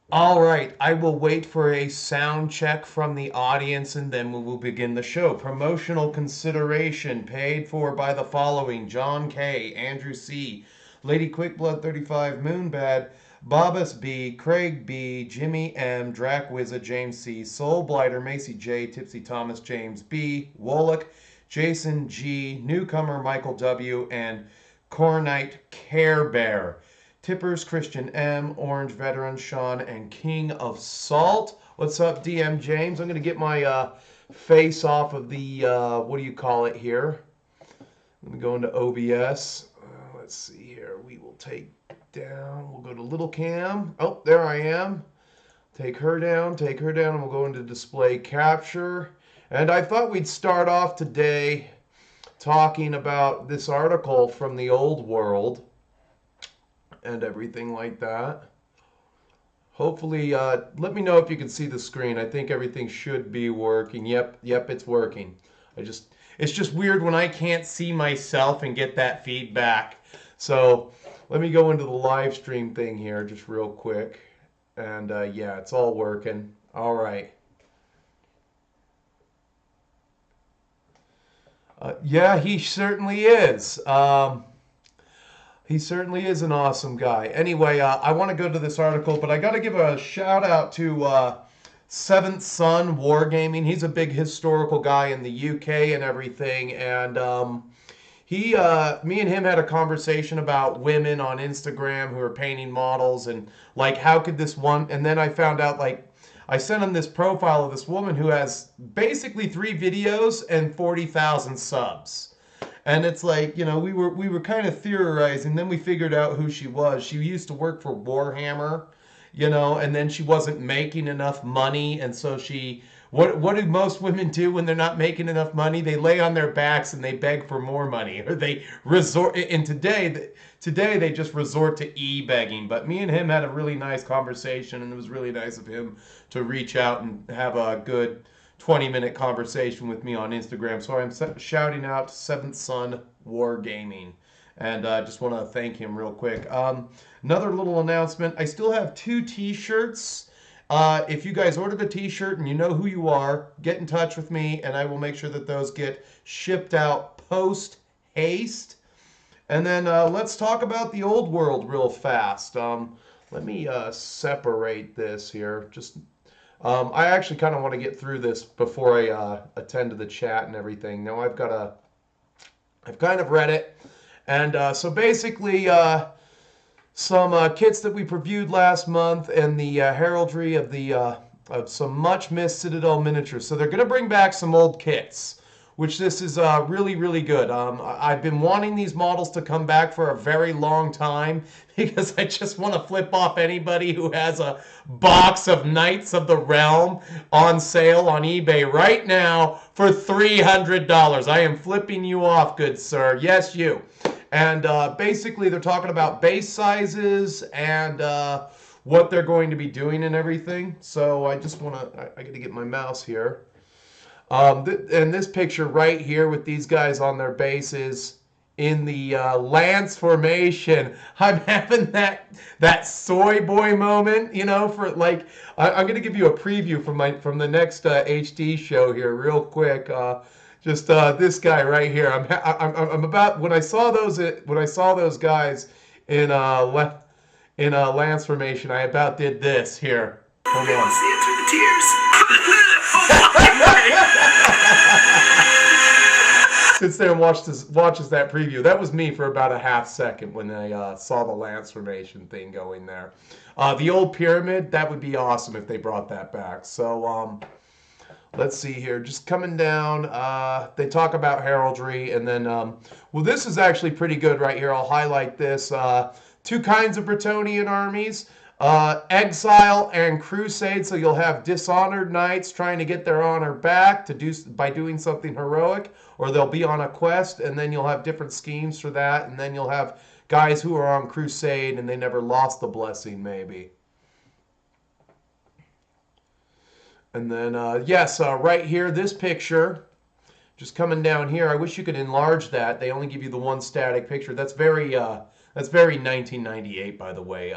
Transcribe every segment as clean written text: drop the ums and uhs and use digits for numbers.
All right, I will wait for a sound check from the audience and then we will begin the show. Promotional consideration paid for by the following: John K., Andrew C., Lady Quickblood 35, Moonbad, Bobus B., Craig B., Jimmy M., Drac Wizza, James C., Soul Blighter, Macy J., Tipsy Thomas, James B., Wolock, Jason G., Newcomer Michael W., and Cornite Care Bear. Tippers, Christian M, Orange Veteran, Sean, and King of Salt. What's up, DM James? I'm going to get my face off of the, what do you call it here? I'm going to go into OBS. Let's see here. We will take down, we'll go to Little Cam. Oh, there I am. Take her down, and we'll go into display capture. And I thought we'd start off today talking about this article from the old world and everything like that. Hopefully, let me know if you can see the screen. I think everything should be working. Yep, it's working. It's just weird when I can't see myself and get that feedback. So let me go into the live stream thing here just real quick. And yeah, it's all working. All right. Yeah, he certainly is. He certainly is an awesome guy. Anyway, I want to go to this article, but I got to give a shout out to Seventh Son Wargaming. He's a big historical guy in the UK and everything, and me and him had a conversation about women on Instagram who are painting models and like how could this one, and then I found out like I sent him this profile of this woman who has basically 3 videos and 40,000 subs. And it's like, we were kind of theorizing. Then we figured out who she was. She used to work for Warhammer, and then she wasn't making enough money, and so what do most women do when they're not making enough money? They lay on their backs and they beg for more money, or they resort. And today they just resort to e-begging. But me and him had a really nice conversation, and it was really nice of him to reach out and have a good 20-minute conversation with me on Instagram. So I'm shouting out to Seventh Son Wargaming. And I just want to thank him real quick. Another little announcement. I still have 2 t-shirts. If you guys ordered a t-shirt and you know who you are, get in touch with me and I will make sure that those get shipped out post haste. And then let's talk about the old world real fast. Let me separate this here. I actually kind of want to get through this before I attend to the chat and everything. Now I've kind of read it. And so basically, some kits that we previewed last month and the heraldry of some much missed Citadel miniatures. So they're going to bring back some old kits, which this is really, really good. I've been wanting these models to come back for a very long time because I just want to flip off anybody who has a box of Knights of the Realm on sale on eBay right now for $300. I am flipping you off, good sir. Yes, you. And basically, they're talking about base sizes and what they're going to be doing and everything. So I just want to, I got to get my mouse here. And this picture right here with these guys on their bases in the Lance formation, I'm having that soy boy moment, for like, I'm going to give you a preview from the next HD show here real quick. Just this guy right here. I'm about when I saw those guys in Lance formation, I about did this here. Hold on. Through the tears. Sits there and watches that preview. That was me for about a half second when I saw the Lance formation thing going there. The old pyramid, that would be awesome if they brought that back. So let's see here. Just coming down, they talk about heraldry, and then, well, this is actually pretty good right here. I'll highlight this. 2 kinds of Bretonnian armies. Exile and Crusade, so you'll have dishonored knights trying to get their honor back by doing something heroic, or they'll be on a quest, and then you'll have different schemes for that, and then you'll have guys who are on Crusade and they never lost the blessing, maybe. And then, yes, right here, this picture, just coming down here. I wish you could enlarge that. They only give you the one static picture. That's very 1998, by the way.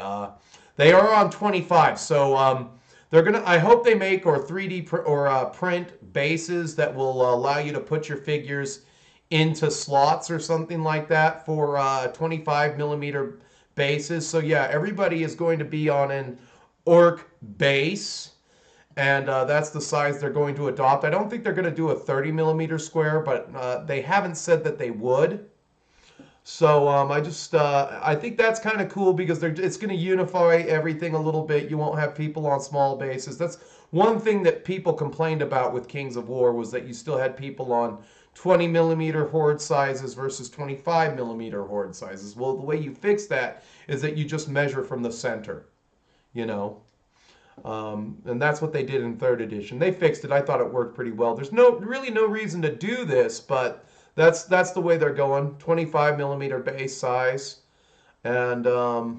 They are on 25, so they're gonna. I hope they make or 3D print bases that will allow you to put your figures into slots or something like that for 25 millimeter bases. So yeah, everybody is going to be on an orc base, and that's the size they're going to adopt. I don't think they're going to do a 30 millimeter square, but they haven't said that they would. So I think that's kind of cool because it's going to unify everything a little bit. You won't have people on small bases. That's one thing that people complained about with Kings of War was that you still had people on 20 millimeter horde sizes versus 25 millimeter horde sizes. Well, the way you fix that is that you just measure from the center, you know. And that's what they did in third edition. They fixed it. I thought it worked pretty well. There's really no reason to do this, but that's the way they're going. 25 millimeter base size. And are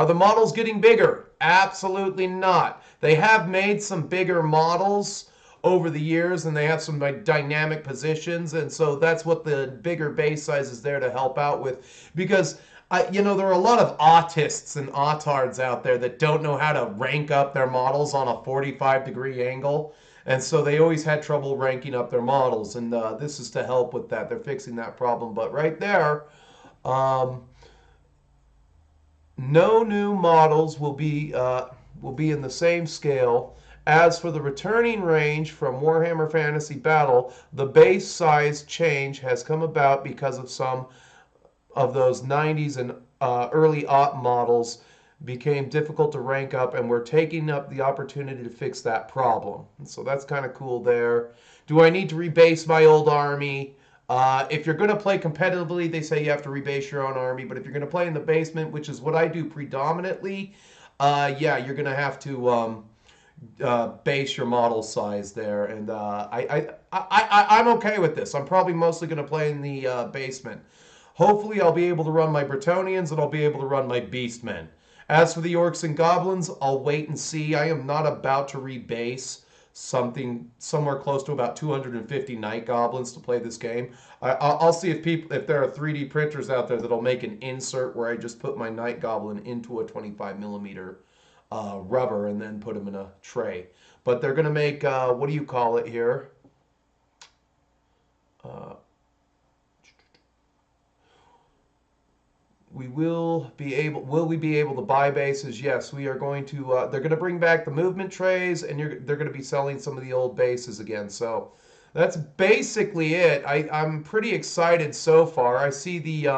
the models getting bigger? Absolutely not. They have made some bigger models over the years, and they have some dynamic positions, and so that's what the bigger base size is there to help out with. Because there are a lot of autists and autards out there that don't know how to rank up their models on a 45-degree angle. And so they always had trouble ranking up their models. And this is to help with that. They're fixing that problem. But right there, no new models will be in the same scale. As for the returning range from Warhammer Fantasy Battle, the base size change has come about because of some of those 90s and early aught models became difficult to rank up, and we're taking up the opportunity to fix that problem. And so that's kind of cool there. Do I need to rebase my old army? If you're going to play competitively, they say you have to rebase your own army, but if you're going to play in the basement, which is what I do predominantly, yeah, you're going to have to base your model size there. And I'm okay with this. I'm probably mostly going to play in the basement. Hopefully I'll be able to run my Bretonnians, and I'll be able to run my Beastmen. As for the Orcs and Goblins, I'll wait and see. I am not about to rebase somewhere close to about 250 Night Goblins to play this game. I'll see if there are 3D printers out there that'll make an insert where I just put my Night Goblin into a 25 millimeter rubber and then put them in a tray. But they're going to make, what do you call it here? Will we be able to buy bases? Yes, we are going to. They're going to bring back the movement trays, and they're going to be selling some of the old bases again. So that's basically it. I'm pretty excited so far. I see the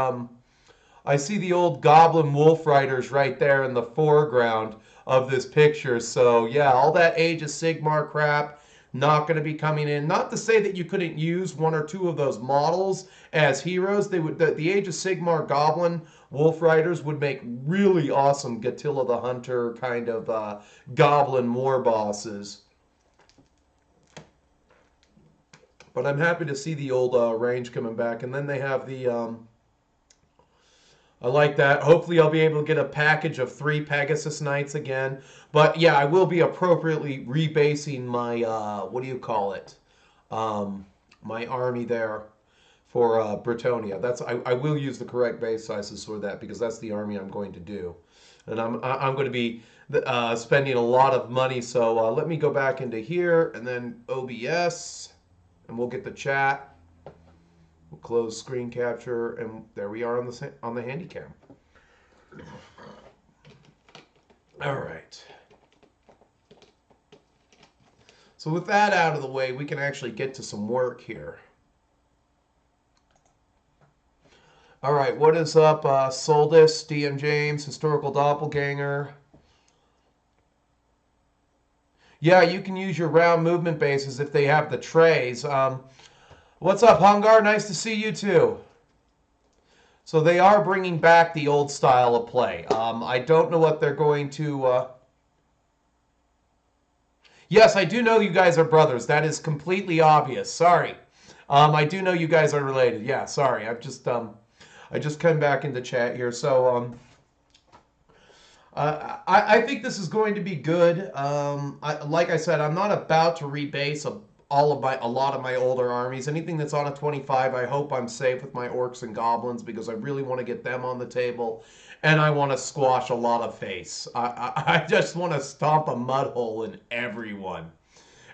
old Goblin Wolf Riders right there in the foreground of this picture. So yeah, all that Age of Sigmar crap not going to be coming in. Not to say that you couldn't use one or two of those models as heroes. They would. The Age of Sigmar Goblin Wolf Riders would make really awesome Gatilla the Hunter kind of goblin war bosses. But I'm happy to see the old range coming back. And then they have the... I like that. Hopefully I'll be able to get a package of 3 Pegasus Knights again. But yeah, I will be appropriately rebasing my, what do you call it? My army there for Bretonnia. I will use the correct base sizes for that because that's the army I'm going to do. And I'm going to be spending a lot of money. So let me go back into here and then OBS, and we'll get the chat. We'll close screen capture, and there we are on the handy cam. All right. So with that out of the way, we can actually get to some work here. All right, what is up, Soldis, DM James, Historical Doppelganger? Yeah, you can use your round movement bases if they have the trays. What's up, Hungar? Nice to see you too. So they are bringing back the old style of play. I don't know what they're going to... Yes, I do know you guys are brothers. That is completely obvious. Sorry. I do know you guys are related. Yeah, sorry. I just came back into chat here. So I think this is going to be good. Like I said, I'm not about to rebase a lot of my older armies. Anything that's on a 25, I hope I'm safe with my orcs and goblins because I really want to get them on the table, and I want to squash a lot of face. I just want to stomp a mud hole in everyone.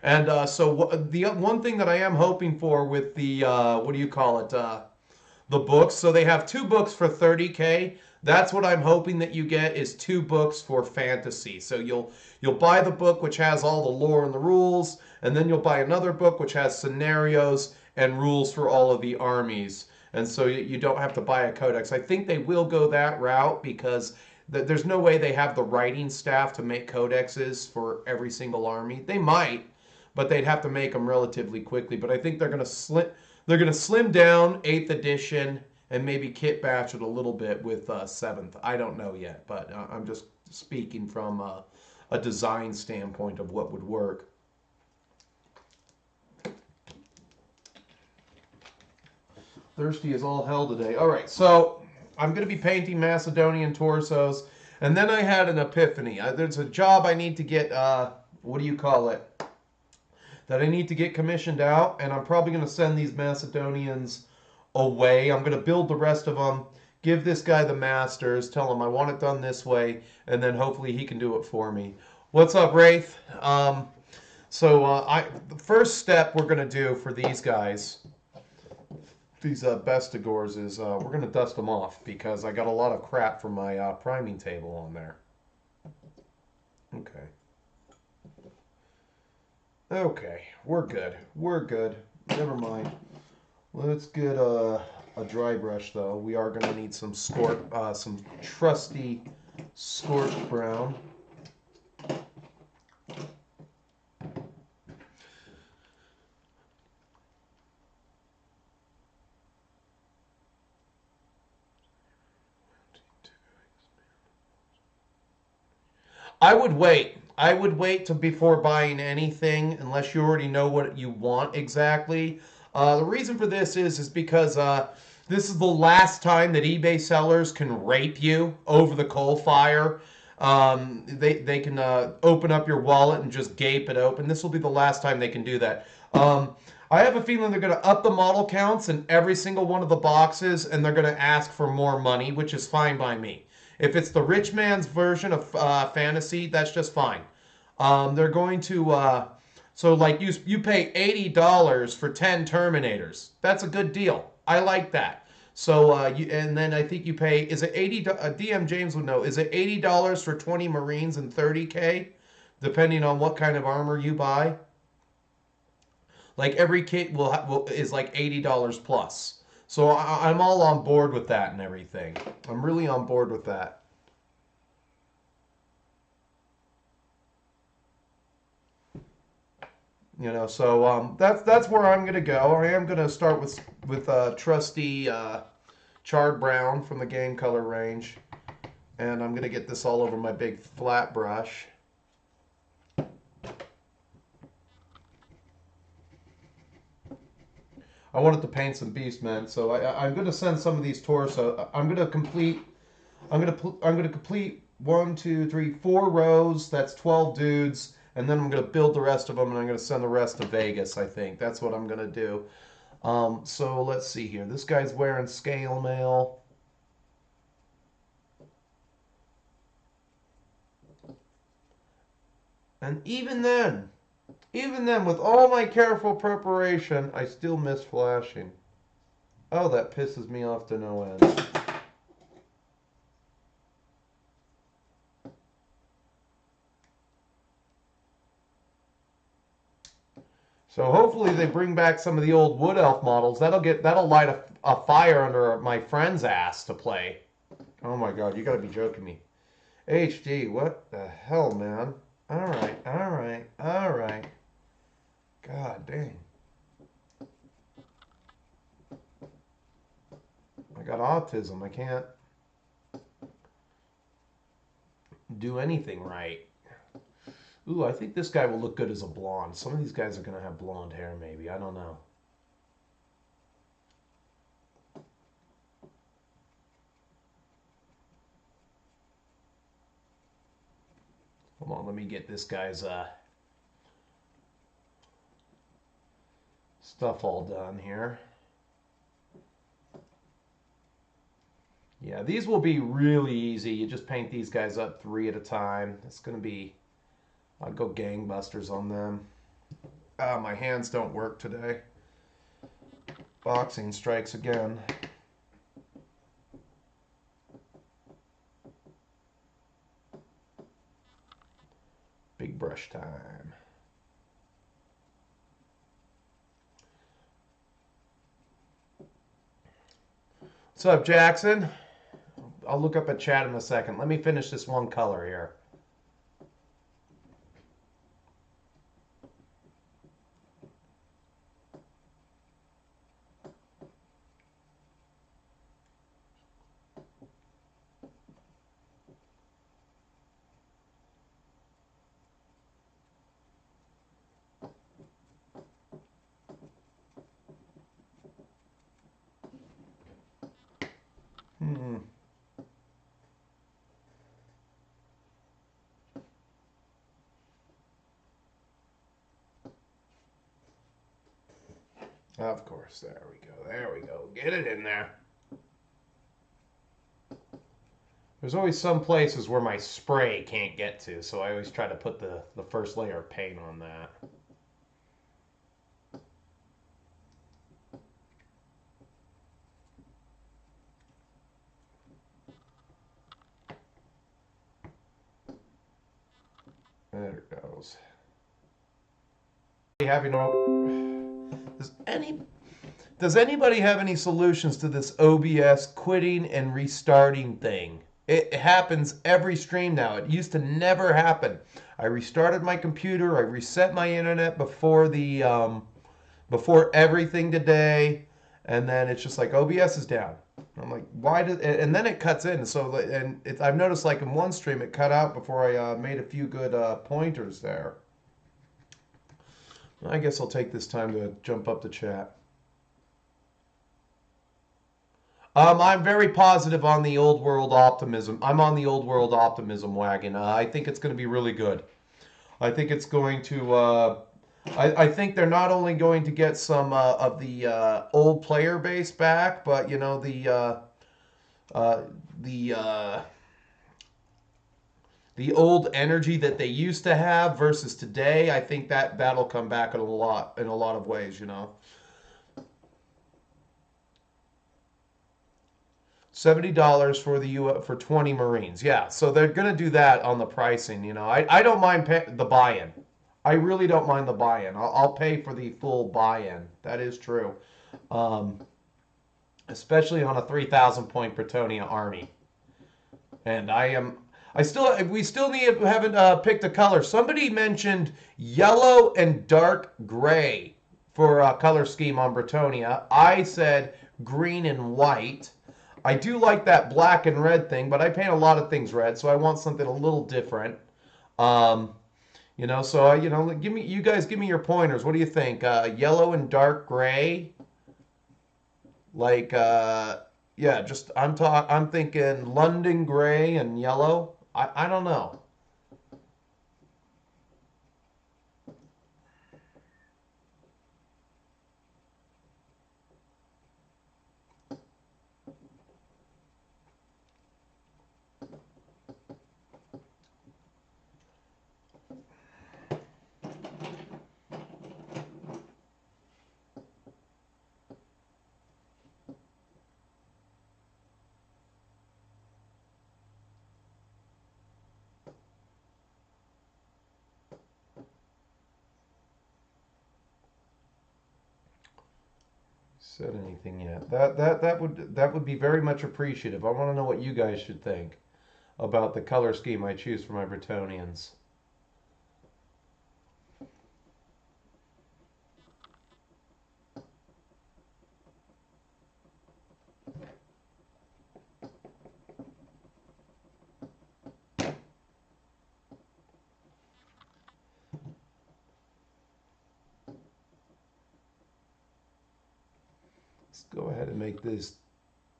And the one thing that I am hoping for with the what do you call it? The books. So they have 2 books for 30K. That's what I'm hoping that you get is 2 books for fantasy. So you'll buy the book which has all the lore and the rules, and then you'll buy another book which has scenarios and rules for all of the armies. And so you don't have to buy a codex. I think they will go that route because there's no way they have the writing staff to make codexes for every single army. They might, but they'd have to make them relatively quickly. But I think they're gonna slim down 8th edition and maybe kit batch it a little bit with 7th. I don't know yet, but I'm just speaking from a design standpoint of what would work. Thirsty as all hell today. All right, so I'm going to be painting Macedonian torsos, and then I had an epiphany. There's a job I need to get, what do you call it, that I need to get commissioned out, and I'm probably going to send these Macedonians away. I'm going to build the rest of them, give this guy the masters, tell him I want it done this way, and then hopefully he can do it for me. What's up, Wraith? The first step we're going to do for these guys, these Bestigors, is we're going to dust them off because I got a lot of crap from my priming table on there. Okay. Okay, we're good. We're good. Never mind. Let's get a dry brush, though. We are going to need some some trusty scorched brown. I would wait. I would wait before buying anything unless you already know what you want exactly. The reason for this is because this is the last time that eBay sellers can rape you over the coal fire. They can open up your wallet and just gape it open. This will be the last time they can do that. I have a feeling they're going to up the model counts in every single one of the boxes, and they're going to ask for more money, which is fine by me. If it's the rich man's version of fantasy, that's just fine. They're going to, so like you pay $80 for 10 Terminators. That's a good deal. I like that. So, and then I think you pay, is it 80, DM James would know, is it $80 for 20 Marines and 30K? Depending on what kind of armor you buy. Like every kit is like $80 plus. So I'm all on board with that and everything. I'm really on board with that. You know, so that's where I'm gonna go. I am gonna start with trusty charred brown from the game color range, and I'm gonna get this all over my big flat brush. I wanted to paint some Beastmen, so I'm going to send some of these torso. I'm going to complete 1, 2, 3, 4 rows. That's 12 dudes, and then I'm going to build the rest of them, and I'm going to send the rest to Vegas. I think that's what I'm going to do. So let's see here. This guy's wearing scale mail. And even then, with all my careful preparation, I still miss flashing. Oh, that pisses me off to no end. So hopefully they bring back some of the old Wood Elf models. That'll light a fire under my friend's ass to play. Oh my god, you gotta be joking me. HD, what the hell, man? Alright. God dang. I got autism. I can't do anything right. Ooh, I think this guy will look good as a blonde. Some of these guys are going to have blonde hair, maybe. I don't know. Hold on, let me get this guy's stuff all done here. Yeah, these will be really easy. You just paint these guys up 3 at a time. It's going to be, I'll go gangbusters on them. My hands don't work today. Boxing strikes again. Big brush time. What's up, Jackson? I'll look up at chat in a second. Let me finish this one color here. Of course, there we go. There we go. Get it in there. There's always some places where my spray can't get to, so I always try to put the first layer of paint on that. There it goes. Does anybody have any solutions to this OBS quitting and restarting thing? It happens every stream now. It used to never happen. I restarted my computer. I reset my internet before before everything today, and then it's just like OBS is down. I'm like, why did? And then it cuts in. So I've noticed like in one stream it cut out before I made a few good pointers there. I guess I'll take this time to jump up the chat. I'm very positive on the old world optimism. I'm on the old world optimism wagon. I think it's going to be really good. I think it's going to. I think they're not only going to get some of the old player base back, but you know the old energy that they used to have versus today. I think that'll come back in a lot of ways. You know. $70 for 20 Marines. Yeah, so they're going to do that on the pricing. You know, I don't mind the buy-in. I really don't mind the buy-in. I'll pay for the full buy-in. That is true. Especially on a 3,000 point Bretonnia army. And we still haven't picked a color. Somebody mentioned yellow and dark gray for a color scheme on Bretonnia. I said green and white. I do like that black and red thing, but I paint a lot of things red, so I want something a little different. You know, so you guys give me your pointers. What do you think? Yellow and dark gray, like yeah, just I'm thinking London gray and yellow. I don't know. Said anything yet? That would be very much appreciative. I want to know what you guys should think about the color scheme I choose for my Bretonians. Let's go ahead and make this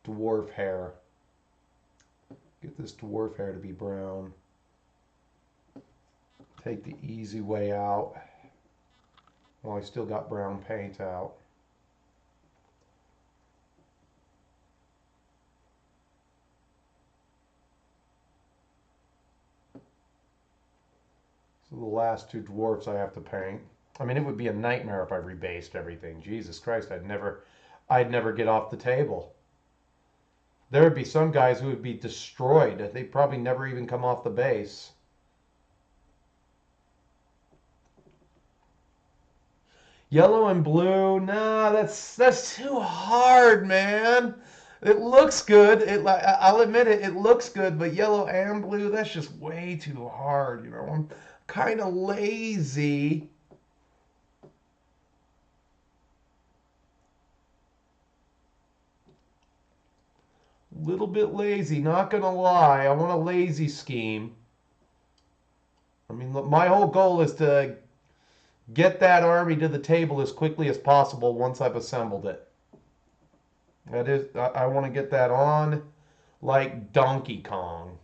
dwarf hair. Get this dwarf hair to be brown. Take the easy way out. Well, I still got brown paint out. So the last two dwarfs I have to paint. I mean, it would be a nightmare if I rebased everything. Jesus Christ, I'd never get off the table. There would be some guys who would be destroyed. They'd probably never even come off the base. Yellow and blue, nah, that's too hard, man. It looks good. I'll admit it. It looks good, but yellow and blue, that's just way too hard. You know, I'm kind of lazy. Little bit lazy, not gonna lie. I want a lazy scheme. I mean, my whole goal is to get that army to the table as quickly as possible once I've assembled it. That is, I want to get that on like Donkey Kong.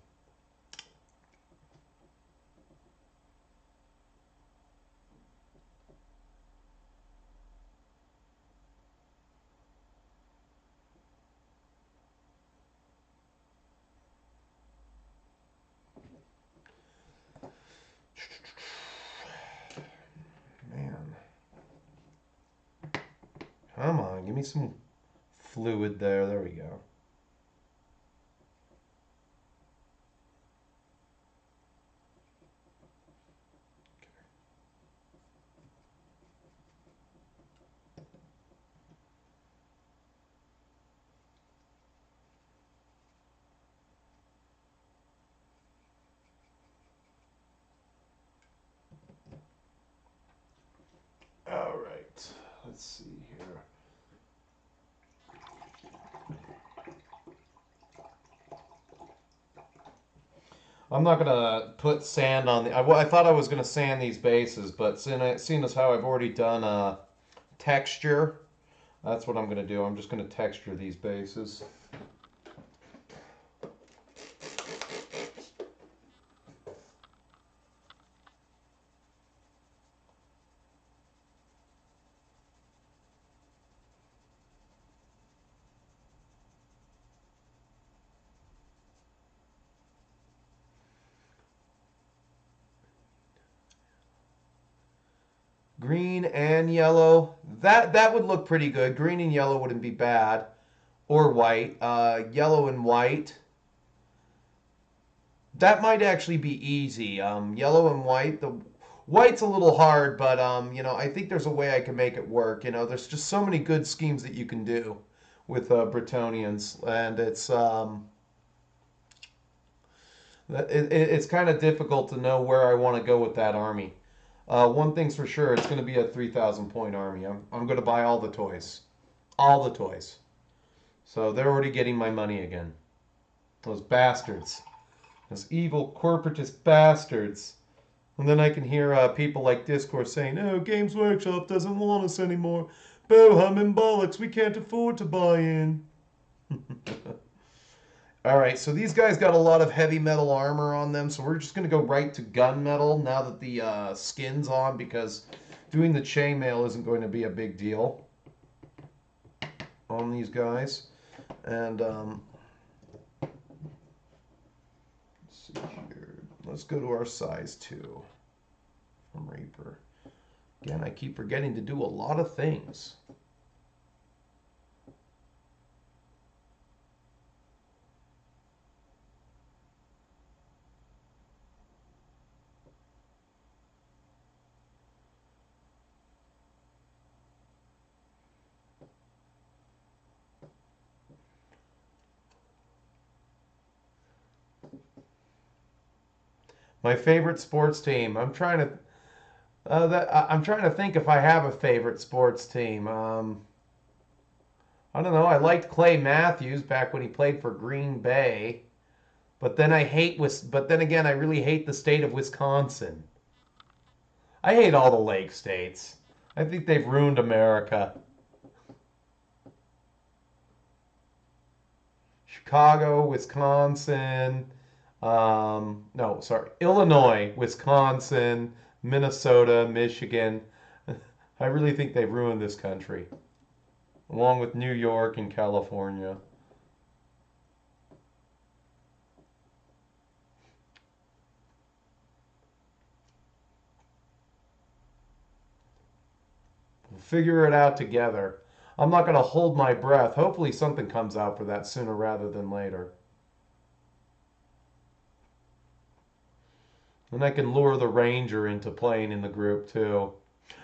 Man. Come on, give me some fluid there. There we go. All right, let's see here. I'm not gonna put sand on the. I thought I was gonna sand these bases, but seeing as how I've already done texture, that's what I'm gonna do. I'm just gonna texture these bases. Green and yellow. That would look pretty good. Green and yellow wouldn't be bad. Or white. Yellow and white. That might actually be easy. Yellow and white. The white's a little hard, but you know, I think there's a way I can make it work. You know, there's just so many good schemes that you can do with Bretonians, and it's kind of difficult to know where I want to go with that army. One thing's for sure, it's going to be a 3,000 point army. I'm going to buy all the toys. All the toys. So they're already getting my money again. Those bastards. Those evil corporatist bastards. And then I can hear people like Discourse saying, oh, Games Workshop doesn't want us anymore. Bohum and bollocks, we can't afford to buy in. Alright, so these guys got a lot of heavy metal armor on them, so we're just going to go right to gunmetal now that the skin's on, because doing the chainmail isn't going to be a big deal on these guys. And let's see here. Let's go to our size 2 from Reaper. Again, I keep forgetting to do a lot of things. My favorite sports team. I'm trying to think if I have a favorite sports team. I don't know. I liked Clay Matthews back when he played for Green Bay, but then but then again, I really hate the state of Wisconsin. I hate all the lake states. I think they've ruined America. Chicago, Wisconsin. No, sorry, Illinois, Wisconsin, Minnesota, Michigan. I really think they've ruined this country, along with New York and California. figure it out together. I'm not going to hold my breath. Hopefully something comes out for that sooner rather than later. And I can lure the Ranger into playing in the group too.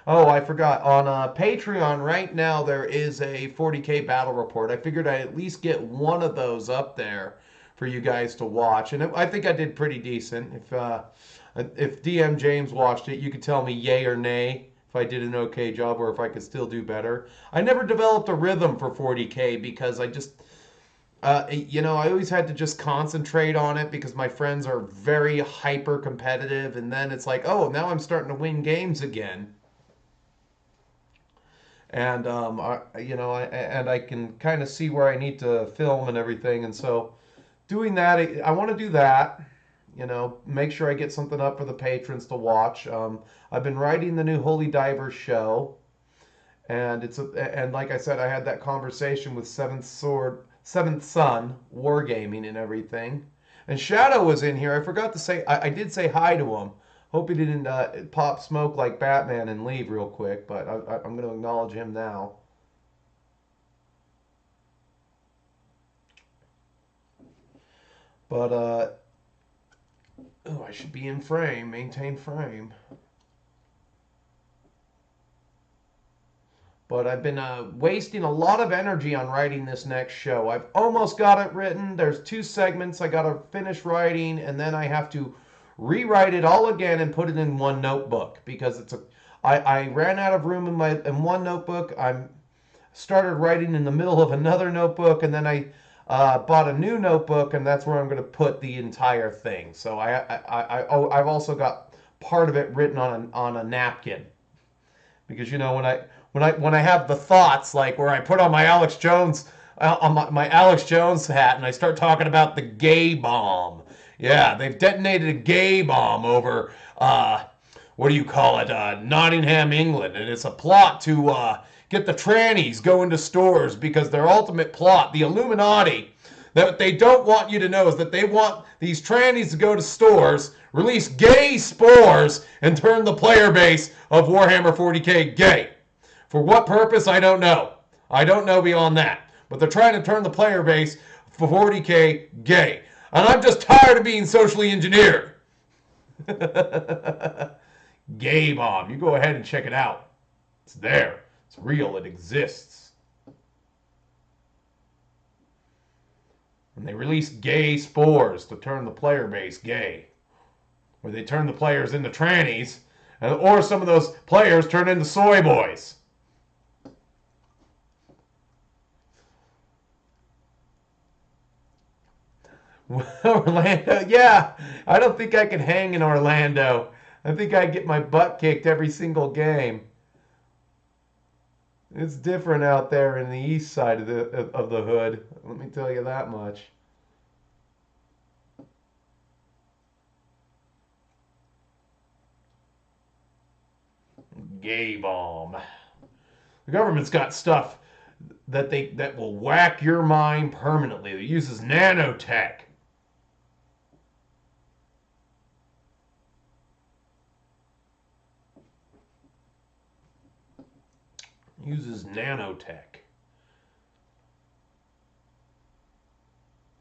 Oh, I forgot. On Patreon right now, there is a 40K battle report. I figured I'd at least get one of those up there for you guys to watch. And I think I did pretty decent. If DM James watched it, you could tell me yay or nay if I did an okay job or if I could still do better. I never developed a rhythm for 40K because I just, I always had to just concentrate on it because my friends are very hyper competitive. And then it's like, oh, now I'm starting to win games again. And and I can kind of see where I need to film and everything. And so doing that, I want to do that. Make sure I get something up for the patrons to watch. I've been writing the new Holy Divers show, and and like I said, I had that conversation with Seventh Son Wargaming and everything. And Shadow was in here. I forgot to say, I did say hi to him. Hope he didn't pop smoke like Batman and leave real quick, but I'm going to acknowledge him now. But, I should be in frame, maintain frame. But I've been wasting a lot of energy on writing this next show. I've almost got it written. There's 2 segments I got to finish writing, and then I have to rewrite it all again and put it in one notebook because I ran out of room in one notebook. I started writing in the middle of another notebook, and then I bought a new notebook, and that's where I'm going to put the entire thing. So I've also got part of it written on a napkin because when I have the thoughts like where I put on my Alex Jones my Alex Jones hat and I start talking about the gay bomb. Yeah, they've detonated a gay bomb over, what do you call it, Nottingham, England. And it's a plot to get the trannies going to stores because their ultimate plot, the Illuminati, that they don't want you to know is that they want these trannies to go to stores, release gay spores, and turn the player base of Warhammer 40K gay. For what purpose, I don't know. I don't know beyond that. But they're trying to turn the player base for 40K gay. And I'm just tired of being socially engineered. Gay bomb. You go ahead and check it out. It's there. It's real. It exists. And they release gay spores to turn the player base gay. Where they turn the players into trannies. Or some of those players turn into soy boys. Orlando, yeah. I don't think I can hang in Orlando. I think I get my butt kicked every single game. It's different out there in the east side of the hood. Let me tell you that much. Gay bomb. The government's got stuff that will whack your mind permanently. It uses nanotech. Uses nanotech.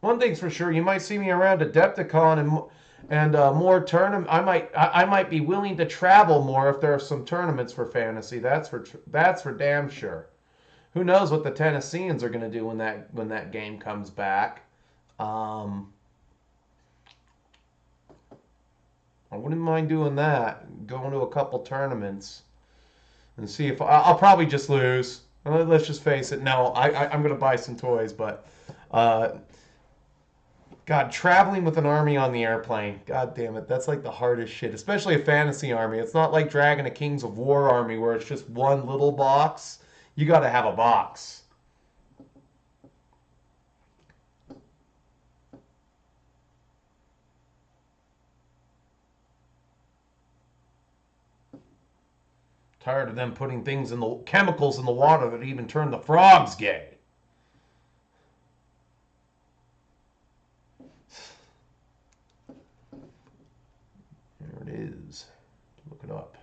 One thing's for sure, you might see me around Adepticon and more tournament. I might be willing to travel more if there are some tournaments for fantasy. That's for damn sure. Who knows what the Tennesseans are going to do when that game comes back? I wouldn't mind doing that. Going to a couple tournaments. And see if I'll probably just lose. Let's just face it. No, I'm going to buy some toys, but God, traveling with an army on the airplane. God damn it, that's like the hardest shit. Especially a fantasy army. It's not like dragging a Kings of War army where it's just one little box. You got to have a box. Tired of them putting things in the chemicals in the water that even turn the frogs gay. There it is. Look it up.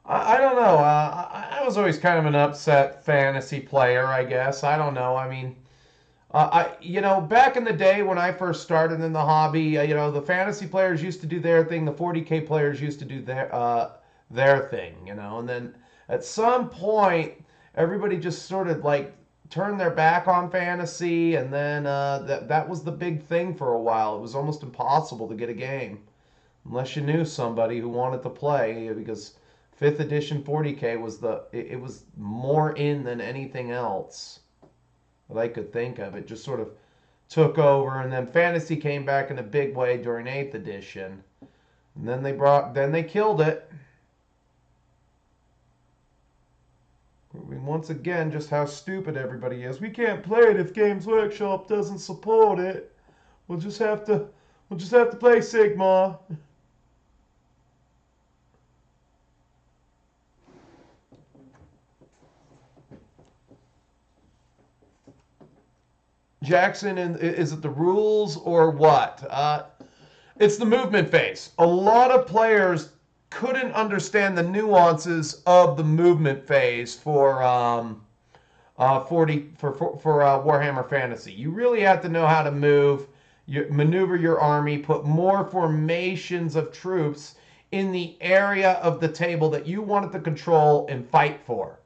I don't know. I was always kind of an upset fantasy player, I guess. I don't know. I mean, back in the day when I first started in the hobby, the fantasy players used to do their thing, the 40K players used to do their thing, and then at some point, everybody just sort of like turned their back on fantasy, and then that was the big thing for a while. It was almost impossible to get a game unless you knew somebody who wanted to play, because fifth edition 40K was it was more in than anything else that I could think of. It just sort of took over, and then fantasy came back in a big way during 8th edition. And then they killed it. Proving once again just how stupid everybody is. We can't play it if Games Workshop doesn't support it. We'll just have to play Sigmar. Jackson, is it the rules or what? It's the movement phase. A lot of players couldn't understand the nuances of the movement phase for 40 for Warhammer Fantasy. You really had to know how to maneuver your army, put more formations of troops in the area of the table that you wanted to control and fight for.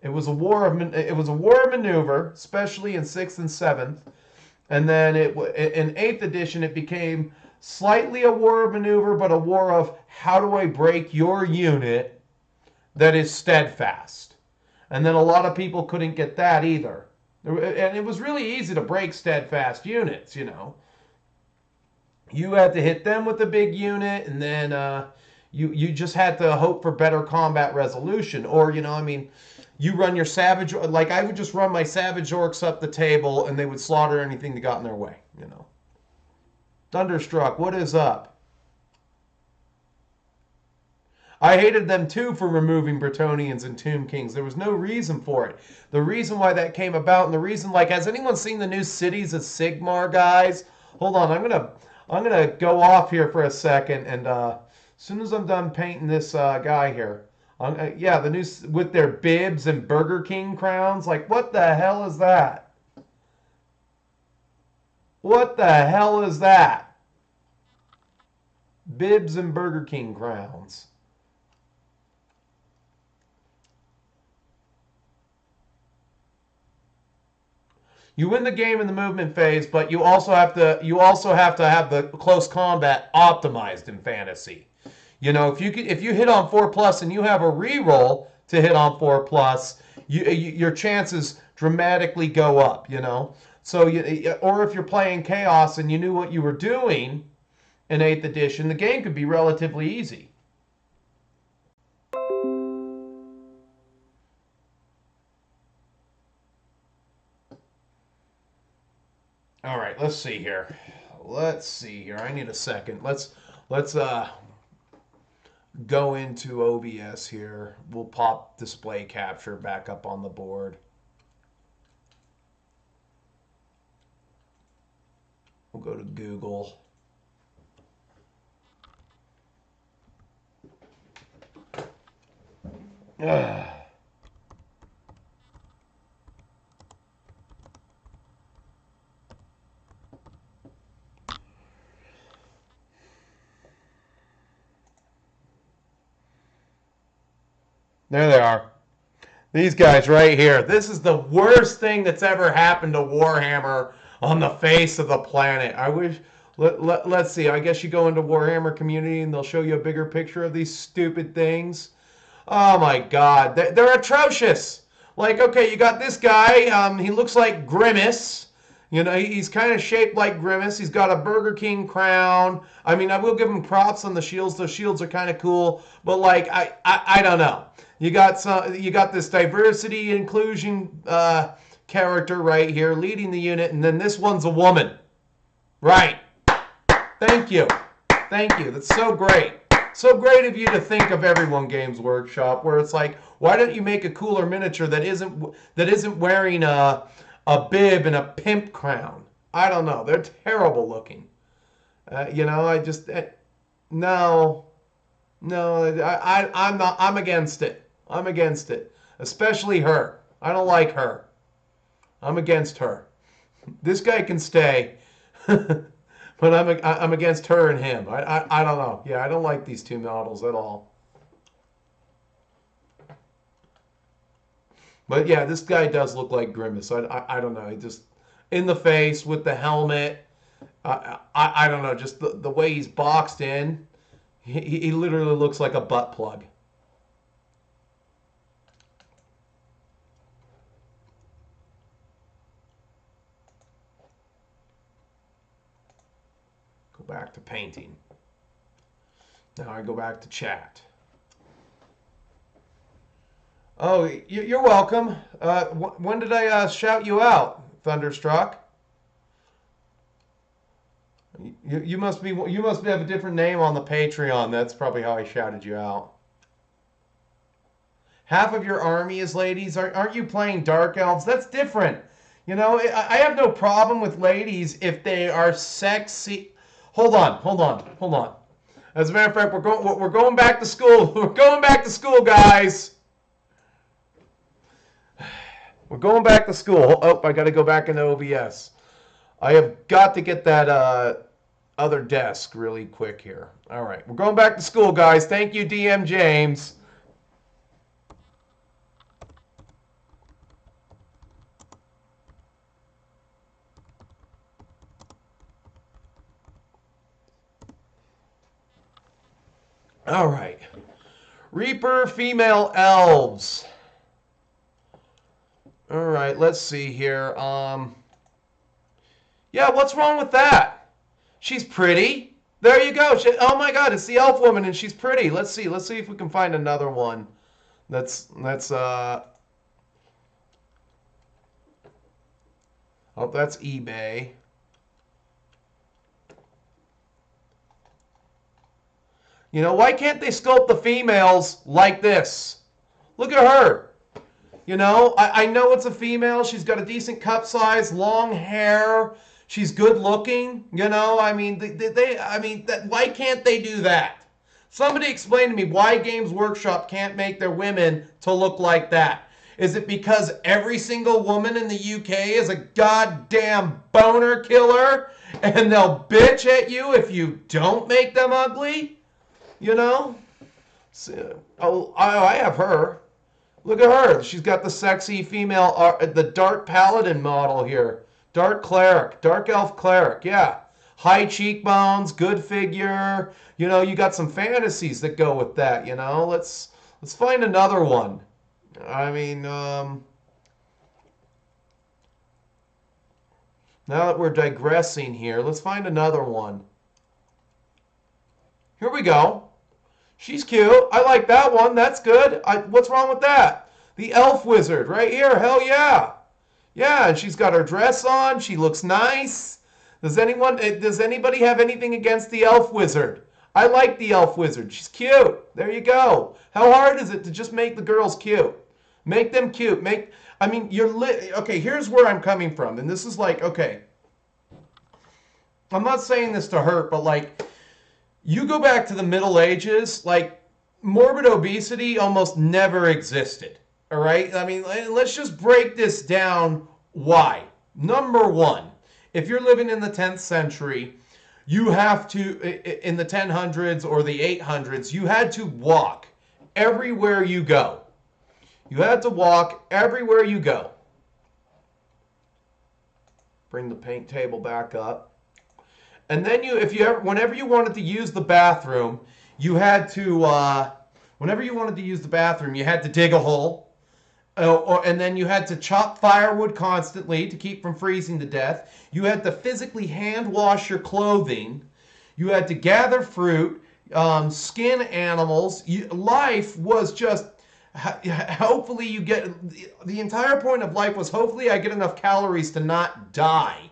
It was a war of maneuver, especially in 6th and 7th, and then in 8th edition it became slightly a war of maneuver, but a war of how do I break your unit that is steadfast. And then a lot of people couldn't get that either, and it was really easy to break steadfast units. You had to hit them with a big unit, and then you just had to hope for better combat resolution, or you run your savage, like I would just run my savage orcs up the table and they would slaughter anything that got in their way. Thunderstruck, what is up? I hated them too for removing Bretonnians and Tomb Kings. There was no reason for it. The reason why that came about, and the reason, like, has anyone seen the new Cities of Sigmar, guys? Hold on, I'm gonna go off here for a second, and as soon as I'm done painting this guy here. Yeah, the new with their bibs and Burger King crowns. Like, what the hell is that? What the hell is that? Bibs and Burger King crowns. You win the game in the movement phase, but you also have to have the close combat optimized in fantasy. If you hit on 4+ and you have a reroll to hit on 4+, your chances dramatically go up. So or if you're playing Chaos and you knew what you were doing in 8th edition, the game could be relatively easy. All right, let's see here. I need a second. Let's go into OBS here. We'll pop display capture back up on the board. We'll go to Google. There they are. These guys right here. This is the worst thing that's ever happened to Warhammer on the face of the planet. I wish... Let's see. I guess you go into Warhammer community and they'll show you a bigger picture of these stupid things. Oh my God. They're atrocious. Like, okay, you got this guy. He looks like Grimace. He's kind of shaped like Grimace. He's got a Burger King crown. I mean, I will give him props on the shields. Those shields are kind of cool. But, like, I don't know. You got this diversity inclusion character right here leading the unit, and then this one's a woman. Right. Thank you. That's so great. So great of you to think of everyone, Games Workshop, where it's like, why don't you make a cooler miniature that isn't wearing a bib and a pimp crown? I don't know. They're terrible looking. No. No, I'm not. I'm against it. I'm against it. Especially her. I don't like her. I'm against her. This guy can stay, but I'm against her and him. I don't know. Yeah, I don't like these two models at all. But yeah, this guy does look like Grimace. I don't know. He just in the face with the helmet. I don't know. Just the way he's boxed in. He literally looks like a butt plug. Go back to painting. Now I go back to chat. Oh, you're welcome. When did I shout you out, Thunderstruck? You must have a different name on the Patreon. That's probably how I shouted you out. Half of your army is ladies. Aren't you playing Dark Elves? That's different. You know, I have no problem with ladies if they are sexy. Hold on. As a matter of fact, we're going back to school. We're going back to school, guys. We're going back to school. Oh, I got to go back into OBS. I have got to get that other desk really quick here. All right, we're going back to school, guys. Thank you, DM James. All right. Reaper female elves. All right, let's see here. Yeah, what's wrong with that? She's pretty. There you go. Oh my God, it's the elf woman and she's pretty. Let's see if we can find another one. Oh, that's eBay. You know, why can't they sculpt the females like this? Look at her. You know, I know it's a female. She's got a decent cup size, long hair. She's good looking. You know, I mean, why can't they do that? Somebody explain to me why Games Workshop can't make their women to look like that. Is it because every single woman in the UK is a goddamn boner killer and they'll bitch at you if you don't make them ugly? You know? So, I have her. Look at her. She's got the sexy female, the dark paladin model here. Dark cleric, dark elf cleric, yeah. High cheekbones, good figure. You know, you got some fantasies that go with that, you know. Let's find another one. I mean, now that we're digressing here, let's find another one. Here we go. She's cute. I like that one. That's good. What's wrong with that? The elf wizard right here. Hell yeah. Yeah, and she's got her dress on. She looks nice. Does anybody have anything against the elf wizard? I like the elf wizard. She's cute. There you go. How hard is it to just make the girls cute? Make them cute. Okay, here's where I'm coming from. And this is like, okay. I'm not saying this to hurt, but like, you go back to the Middle Ages, like, morbid obesity almost never existed. All right? I mean, let's just break this down. Why? Number one, if you're living in the 10th century, you have to, in the 1000s or the 800s, you had to walk everywhere you go. You had to walk everywhere you go. Bring the paint table back up. And then whenever you wanted to use the bathroom, you had to, you had to dig a hole. And then you had to chop firewood constantly to keep from freezing to death. You had to physically hand wash your clothing. You had to gather fruit, skin animals. Life was just, hopefully you get, the entire point of life was hopefully I get enough calories to not die.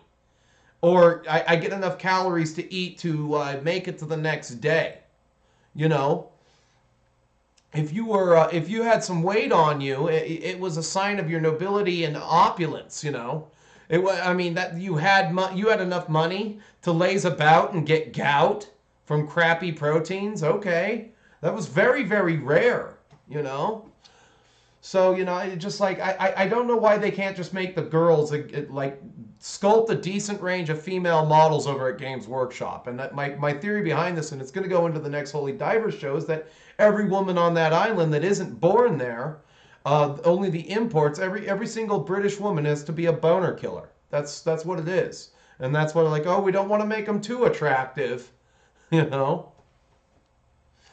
Or I get enough calories to eat to make it to the next day. You know, if you had some weight on you, it was a sign of your nobility and opulence. You know, that you had enough money to laze about and get gout from crappy proteins. Okay, That was very, very rare, you know? So, it just like, I don't know why they can't just make the girls, like, sculpt a decent range of female models over at Games Workshop. And that my theory behind this, and it's going to go into the next Holy Diver show, is that every woman on that island that isn't born there, only the imports, every single British woman has to be a boner killer. That's what it is. And that's what, like, oh, we don't want to make them too attractive, you know?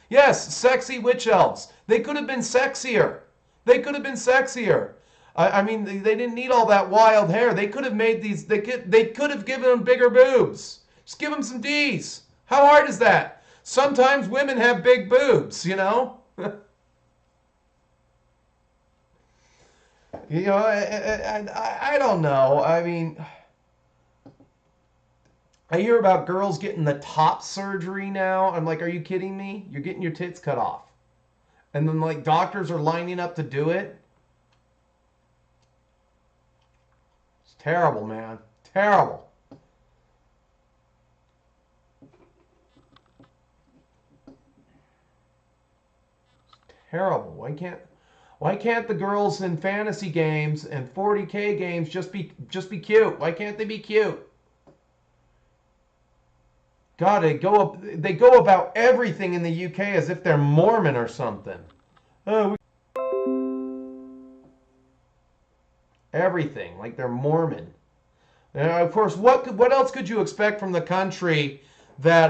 Yes, sexy witch elves. They could have been sexier. They could have been sexier. I mean, they didn't need all that wild hair. They could have made these. They could have given them bigger boobs. Just give them some D's. How hard is that? Sometimes women have big boobs, you know. I don't know. I mean, I hear about girls getting the top surgery now. I'm like, are you kidding me? You're getting your tits cut off. And then, like, doctors are lining up to do it. It's terrible, man. Terrible. It's terrible. Why can't the girls in fantasy games and 40K games just be cute? Why can't they be cute? God, they go about everything in the UK as if they're Mormon or something. Everything like they're Mormon. And of course, what else could you expect from the country that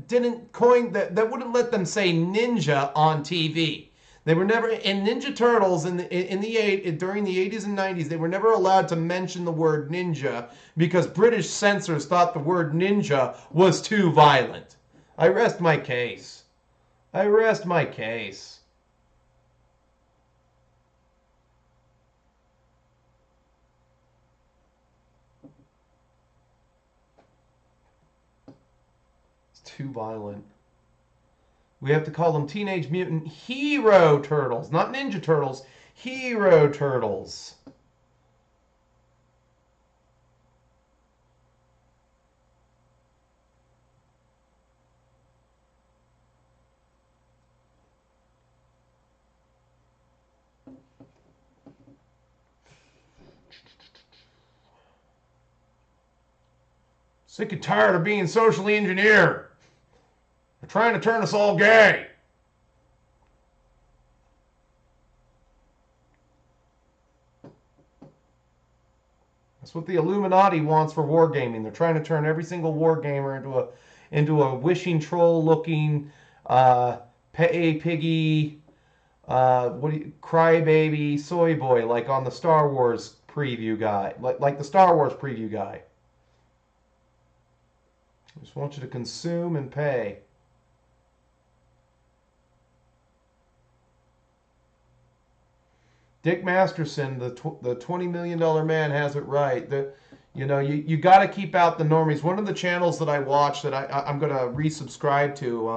didn't coin that wouldn't let them say ninja on TV? They were never in Ninja Turtles during the 80s and 90s. They were never allowed to mention the word ninja because British censors thought the word ninja was too violent. I rest my case. I rest my case. It's too violent. We have to call them Teenage Mutant Hero Turtles, not Ninja Turtles, Hero Turtles. Sick and tired of being socially engineered. They're trying to turn us all gay. That's what the Illuminati wants for wargaming. They're trying to turn every single wargamer into a wishing troll looking piggy crybaby soy boy like on the Star Wars preview guy, like the Star Wars preview guy. I just want you to consume and pay. Dick Masterson, the $20 million man, has it right. You got to keep out the normies. One of the channels that I watch that I'm going to resubscribe to.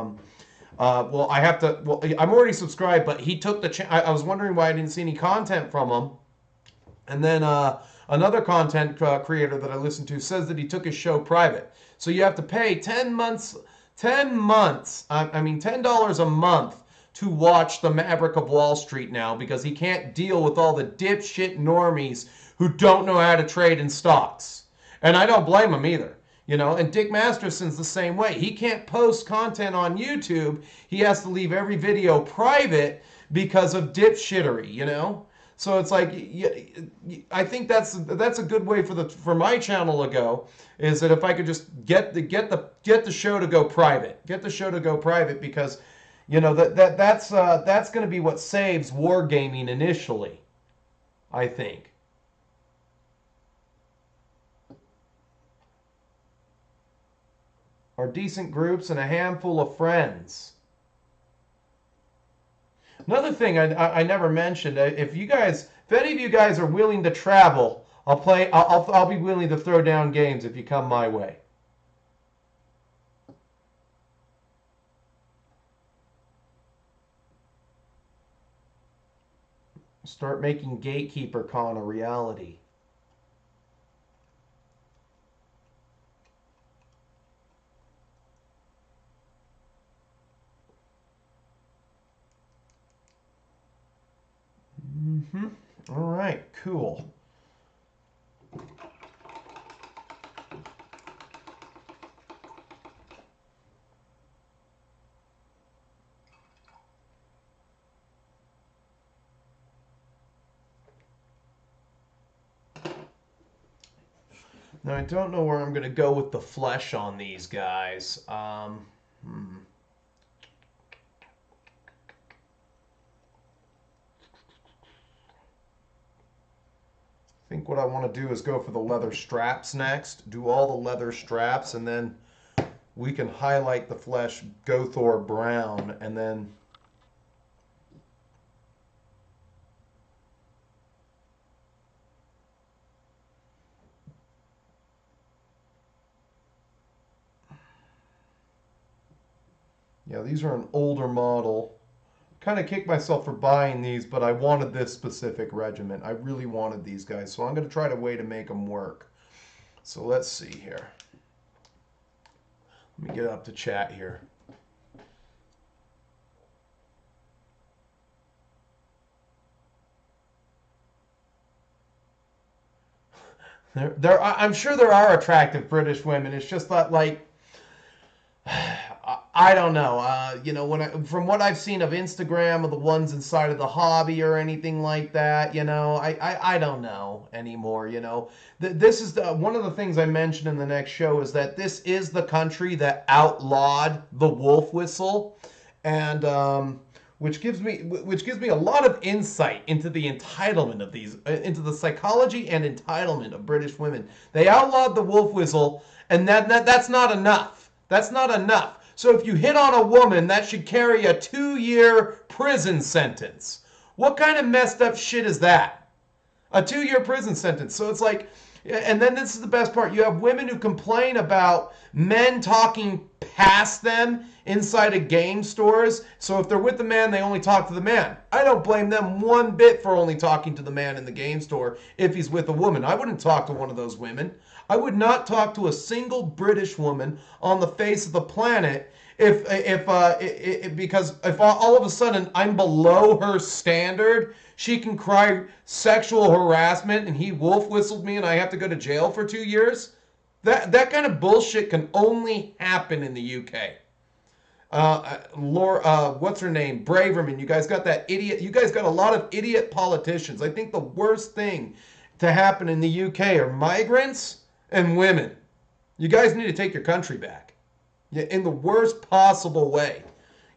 I'm already subscribed, but he took I was wondering why I didn't see any content from him. And then another content creator that I listen to says that he took his show private. So you have to pay 10 months, $10 a month to watch the Maverick of Wall Street now because he can't deal with all the dipshit normies who don't know how to trade in stocks. And I don't blame him either. And Dick Masterson's the same way. He can't post content on YouTube. He has to leave every video private because of dipshittery, So it's like, I think that's a good way for my channel to go, is that if I could just get the show to go private, because that's going to be what saves wargaming initially, I think. Are decent groups and a handful of friends. Another thing I never mentioned, if any of you guys are willing to travel, I'll be willing to throw down games if you come my way. Start making Gatekeeper Con a reality. All right, cool. Now, I don't know where I'm going to go with the flesh on these guys. I think what I want to do is go for the leather straps next. Do all the leather straps, and then we can highlight the flesh Gothor brown, and then... Yeah, these are an older model. Kind of kicked myself for buying these, but I wanted this specific regiment. I really wanted these guys, so I'm going to try to way to make them work. So let's see here. Let me get up to chat here. I'm sure there are attractive British women. It's just that, like, I don't know. From what I've seen of Instagram, of the ones inside of the hobby or anything like that, I don't know anymore. This is one of the things I mentioned in the next show is that this is the country that outlawed the wolf whistle, and which gives me a lot of insight into the entitlement of these, into the psychology and entitlement of British women. They outlawed the wolf whistle, and that's not enough. That's not enough. So if you hit on a woman, that should carry a 2-year prison sentence. What kind of messed up shit is that? A 2-year prison sentence. So it's like, and then this is the best part. You have women who complain about men talking past them inside of game stores. So if they're with the man, they only talk to the man. I don't blame them one bit for only talking to the man in the game store if he's with a woman. I wouldn't talk to one of those women. I would not talk to a single British woman on the face of the planet because if all of a sudden I'm below her standard, she can cry sexual harassment and he wolf whistled me and I have to go to jail for 2 years. That kind of bullshit can only happen in the UK. What's her name? Braverman. You guys got that idiot. You guys got a lot of idiot politicians. I think the worst thing to happen in the UK are migrants and women. You guys need to take your country back. In the worst possible way.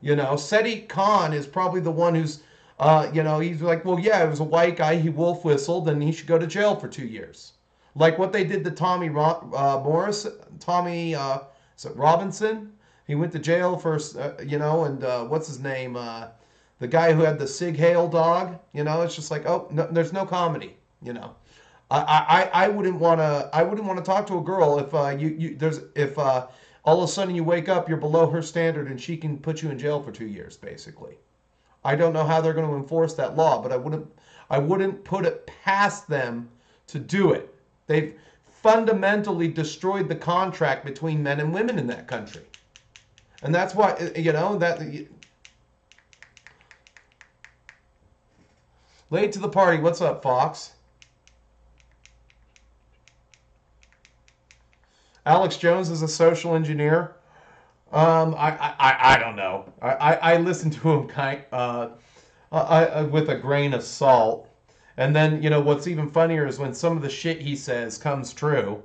Sadiq Khan is probably the one who's, he's like, well, yeah, it was a white guy. He wolf whistled and he should go to jail for 2 years. Like what they did to Tommy Robinson? He went to jail for, and what's his name? The guy who had the Sig Heil dog. It's just like, oh, no, there's no comedy. I wouldn't want to talk to a girl if all of a sudden you wake up, you're below her standard, and she can put you in jail for 2 years, basically. I don't know how they're going to enforce that law, but I wouldn't put it past them to do it. They've fundamentally destroyed the contract between men and women in that country. And that's why, late to the party. What's up, Fox? Alex Jones is a social engineer. I don't know. I listen to him with a grain of salt. And then, what's even funnier is when some of the shit he says comes true.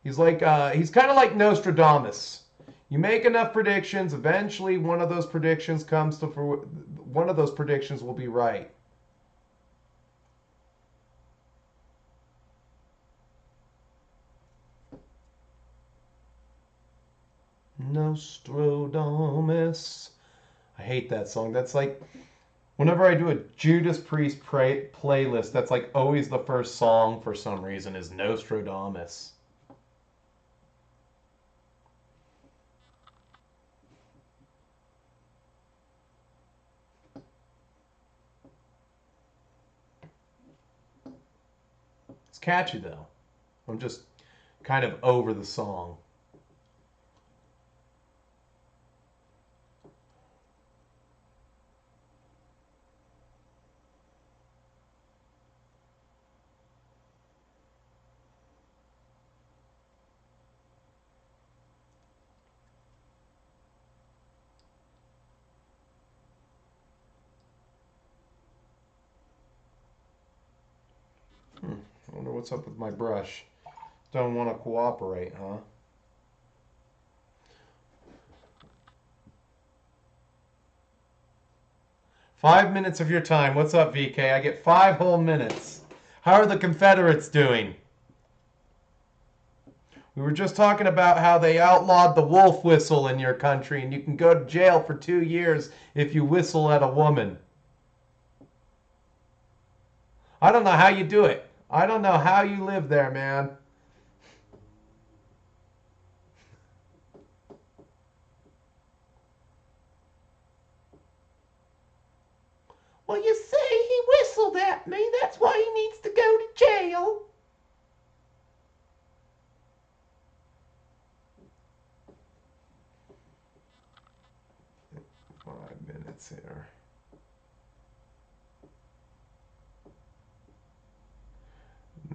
He's kind of like Nostradamus. You make enough predictions, eventually one of those predictions will be right. Nostradamus. I hate that song. That's like, whenever I do a Judas Priest playlist, that's like always the first song for some reason is Nostradamus. It's catchy though. I'm just kind of over the song. I wonder what's up with my brush. Don't want to cooperate, huh? Five minutes of your time. What's up, VK? I get 5 whole minutes. How are the Confederates doing? We were just talking about how they outlawed the wolf whistle in your country, and you can go to jail for 2 years if you whistle at a woman. I don't know how you do it. I don't know how you live there, man. Well, you say he whistled at me. That's why he needs to go to jail. Here.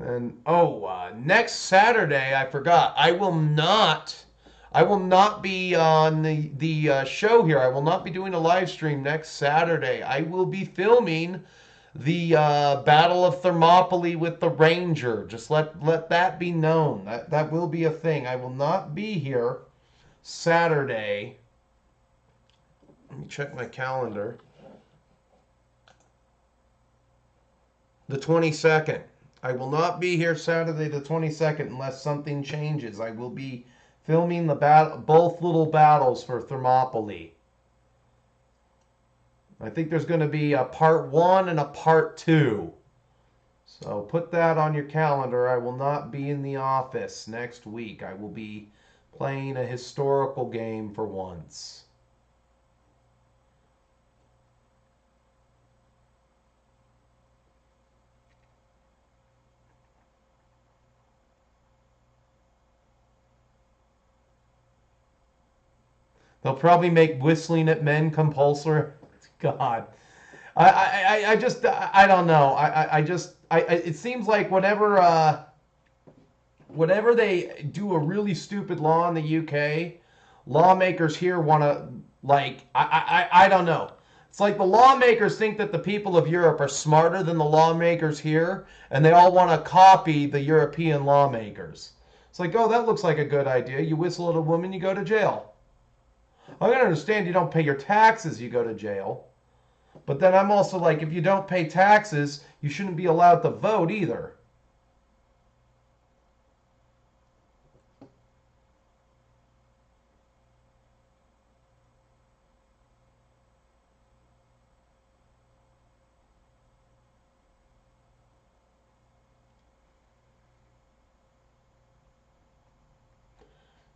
And next Saturday, I forgot. I will not be on the show here. I will not be doing a live stream next Saturday. I will be filming the Battle of Thermopylae with the Ranger. Just let that be known. That will be a thing. I will not be here Saturday. Let me check my calendar. The 22nd. I will not be here Saturday the 22nd unless something changes. I will be filming the both little battles for Thermopylae. I think there's going to be a part 1 and a part 2. So put that on your calendar. I will not be in the office next week. I will be playing a historical game for once. They'll probably make whistling at men compulsory. God, I don't know. It seems like whenever they do a really stupid law in the UK, lawmakers here want to I don't know. It's like the lawmakers think that the people of Europe are smarter than the lawmakers here, and they all want to copy the European lawmakers. It's like, oh, that looks like a good idea. You whistle at a woman, you go to jail. I can understand you don't pay your taxes, you go to jail. But then I'm also like, if you don't pay taxes, you shouldn't be allowed to vote either.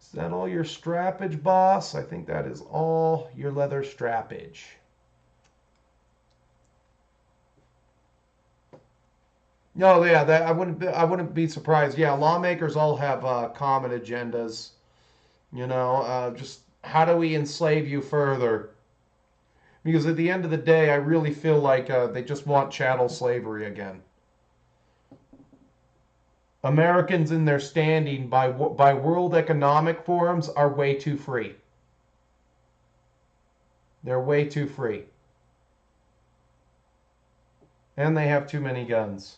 Is that all your strappage, boss? I think that is all your leather strappage. No, yeah, that I wouldn't be surprised. Yeah, lawmakers all have common agendas. Just how do we enslave you further? Because at the end of the day, I really feel like they just want chattel slavery again. Americans in their standing by World Economic Forums are way too free. They're way too free. And they have too many guns.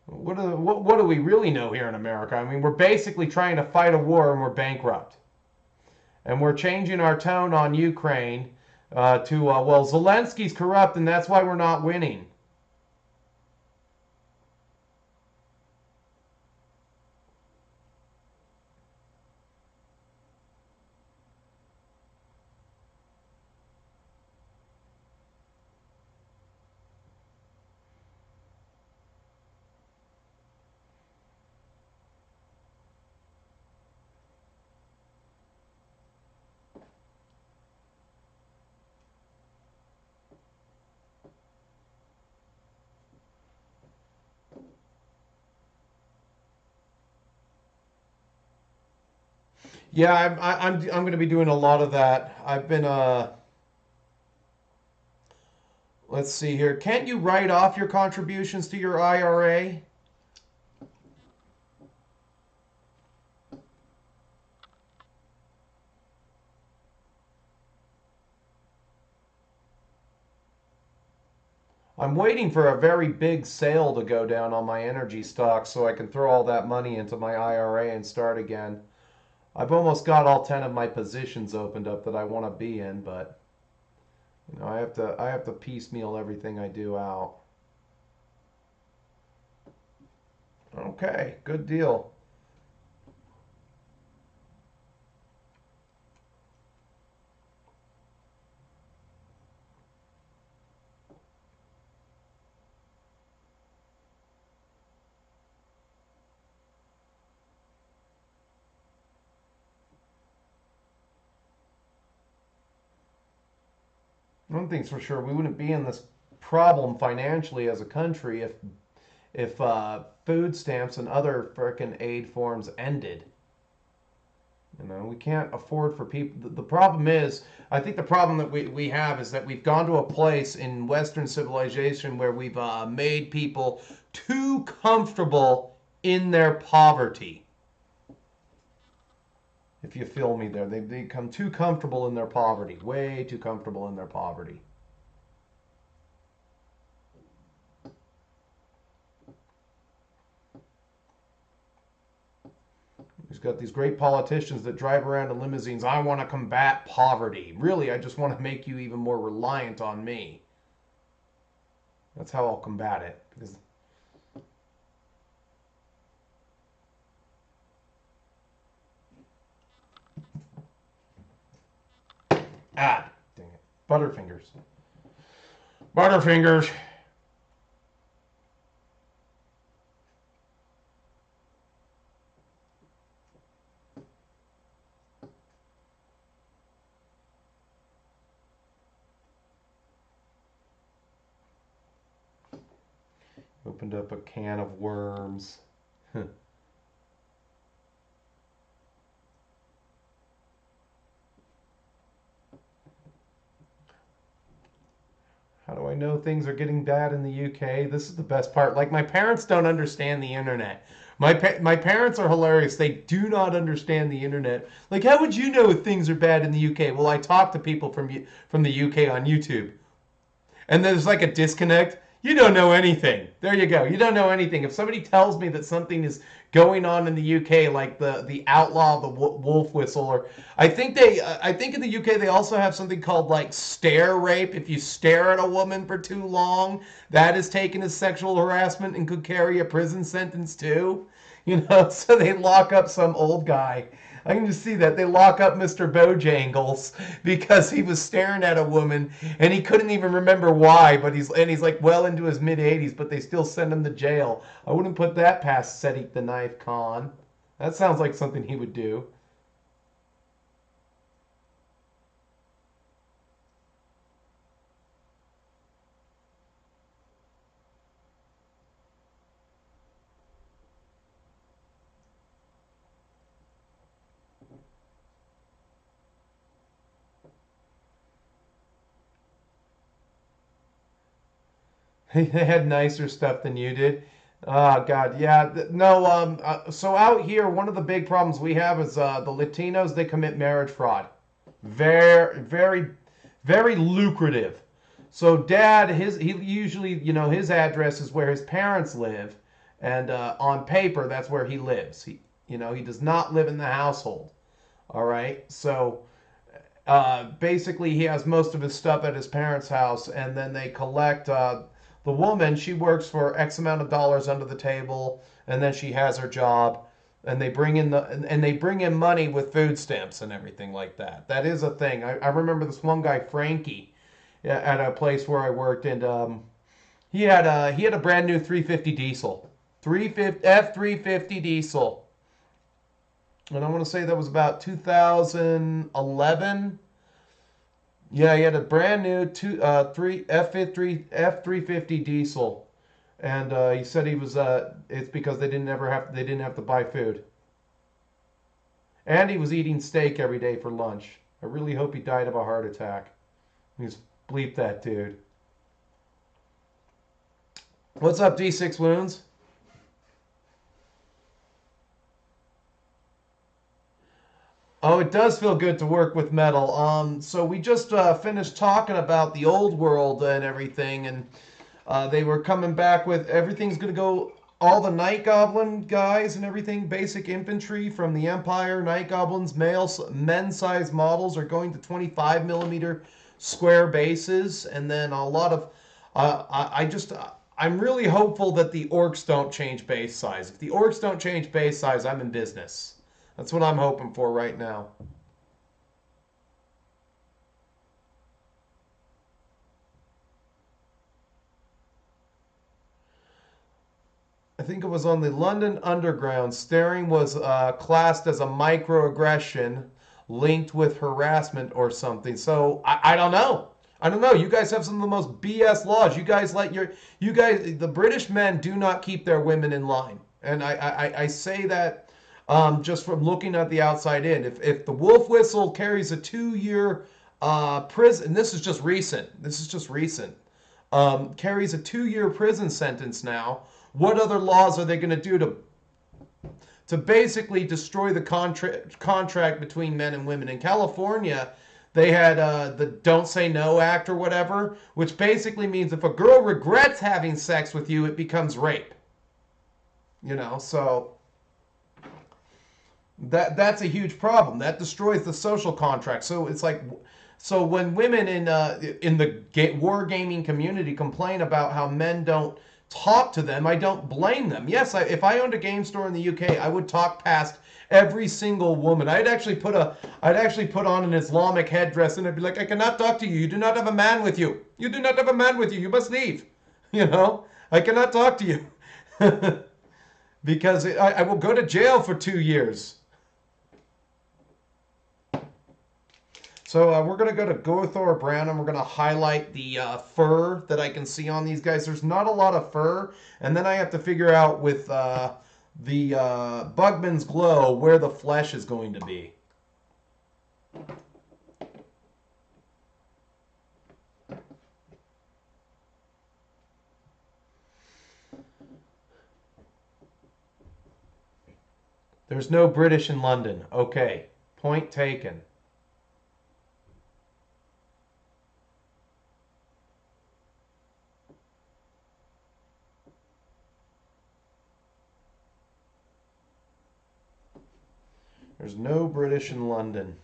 What do we really know here in America? I mean, we're basically trying to fight a war and we're bankrupt. And we're changing our tone on Ukraine to, well, Zelensky's corrupt and that's why we're not winning. Yeah, I'm going to be doing a lot of that. I've been let's see here. Can't you write off your contributions to your IRA? I'm waiting for a very big sale to go down on my energy stocks so I can throw all that money into my IRA and start again. I've almost got all 10 of my positions opened up that I want to be in, but you know, I have to piecemeal everything I do out. Okay, good deal. One thing's for sure, we wouldn't be in this problem financially as a country if food stamps and other frickin' aid forms ended. You know, we can't afford for people. The problem is, I think the problem that we have is that we've gone to a place in Western civilization where we've made people too comfortable in their poverty. If you feel me there, they've become too comfortable in their poverty, way too comfortable in their poverty. He's got these great politicians that drive around in limousines. I want to combat poverty. Really, I just want to make you even more reliant on me. That's how I'll combat it. Because dang it, Butterfingers, Butterfingers. Opened up a can of worms. How do I know things are getting bad in the UK? This is the best part. Like, my parents don't understand the internet. My parents are hilarious. They do not understand the internet. Like, how would you know if things are bad in the UK? Well, I talk to people from the UK on YouTube. And there's like a disconnect. You don't know anything. There you go. You don't know anything. If somebody tells me that something is going on in the UK, like the outlaw of the wolf whistle, or I think in the UK they also have something called like stare rape. If you stare at a woman for too long, that is taken as sexual harassment and could carry a prison sentence too. You know, so they lock up some old guy. I can just see that they lock up Mr. Bojangles because he was staring at a woman and he couldn't even remember why. But he's like well into his mid 80s, but they still send him to jail. I wouldn't put that past Sadiq the Knife Khan. That sounds like something he would do. They had nicer stuff than you did. Oh God, yeah. No, so out here, one of the big problems we have is the Latinos. They commit marriage fraud. Very, very, very lucrative. So dad, he usually, you know, his address is where his parents live, and on paper, that's where he lives. He does not live in the household. All right, so basically he has most of his stuff at his parents' house, and then they collect the woman. She works for X amount of dollars under the table, and then she has her job, and they bring in they bring in money with food stamps and everything like that. That is a thing. I remember this one guy, Frankie, at a place where I worked, and he had a brand new 350 diesel, 350 F350 diesel, and I want to say that was about 2011. Yeah, he had a brand new three F350 diesel, and he said he was it's because they didn't have to buy food, and he was eating steak every day for lunch. I really hope he died of a heart attack. He's bleep that dude. What's up, D6 Wounds? Oh, it does feel good to work with metal. So we just finished talking about the old world and everything, and They were coming back with everything's going to go, all the Night Goblin guys and everything, basic infantry from the Empire, Night Goblins, men-sized models are going to 25 millimeter square bases, and then a lot of, I'm really hopeful that the orcs don't change base size. If the orcs don't change base size, I'm in business. That's what I'm hoping for right now. I think it was on the London Underground. Staring was classed as a microaggression linked with harassment or something. So I don't know. I don't know. You guys have some of the most BS laws. You guys, the British men do not keep their women in line. And I say that just from looking at the outside in. If the wolf whistle carries a 2-year prison, this is just recent. This is just recent. Carries a 2-year prison sentence now. What other laws are they going to do to basically destroy the contract between men and women? In California, they had the Don't Say No Act or whatever, which basically means if a girl regrets having sex with you, it becomes rape. You know, so that's a huge problem. That destroys the social contract. So it's like, so when women in the wargaming community complain about how men don't talk to them, I don't blame them. Yes, if I owned a game store in the UK, I would talk past every single woman. I'd actually put on an Islamic headdress and I'd be like, I cannot talk to you. You do not have a man with you. You do not have a man with you. You must leave. You know, I cannot talk to you because I will go to jail for 2 years. So we're going to go to Gothor Brown and we're going to highlight the fur that I can see on these guys. There's not a lot of fur. And then I have to figure out with the Bugman's Glow where the flesh is going to be. There's no British in London. Okay, point taken. There's no British in London.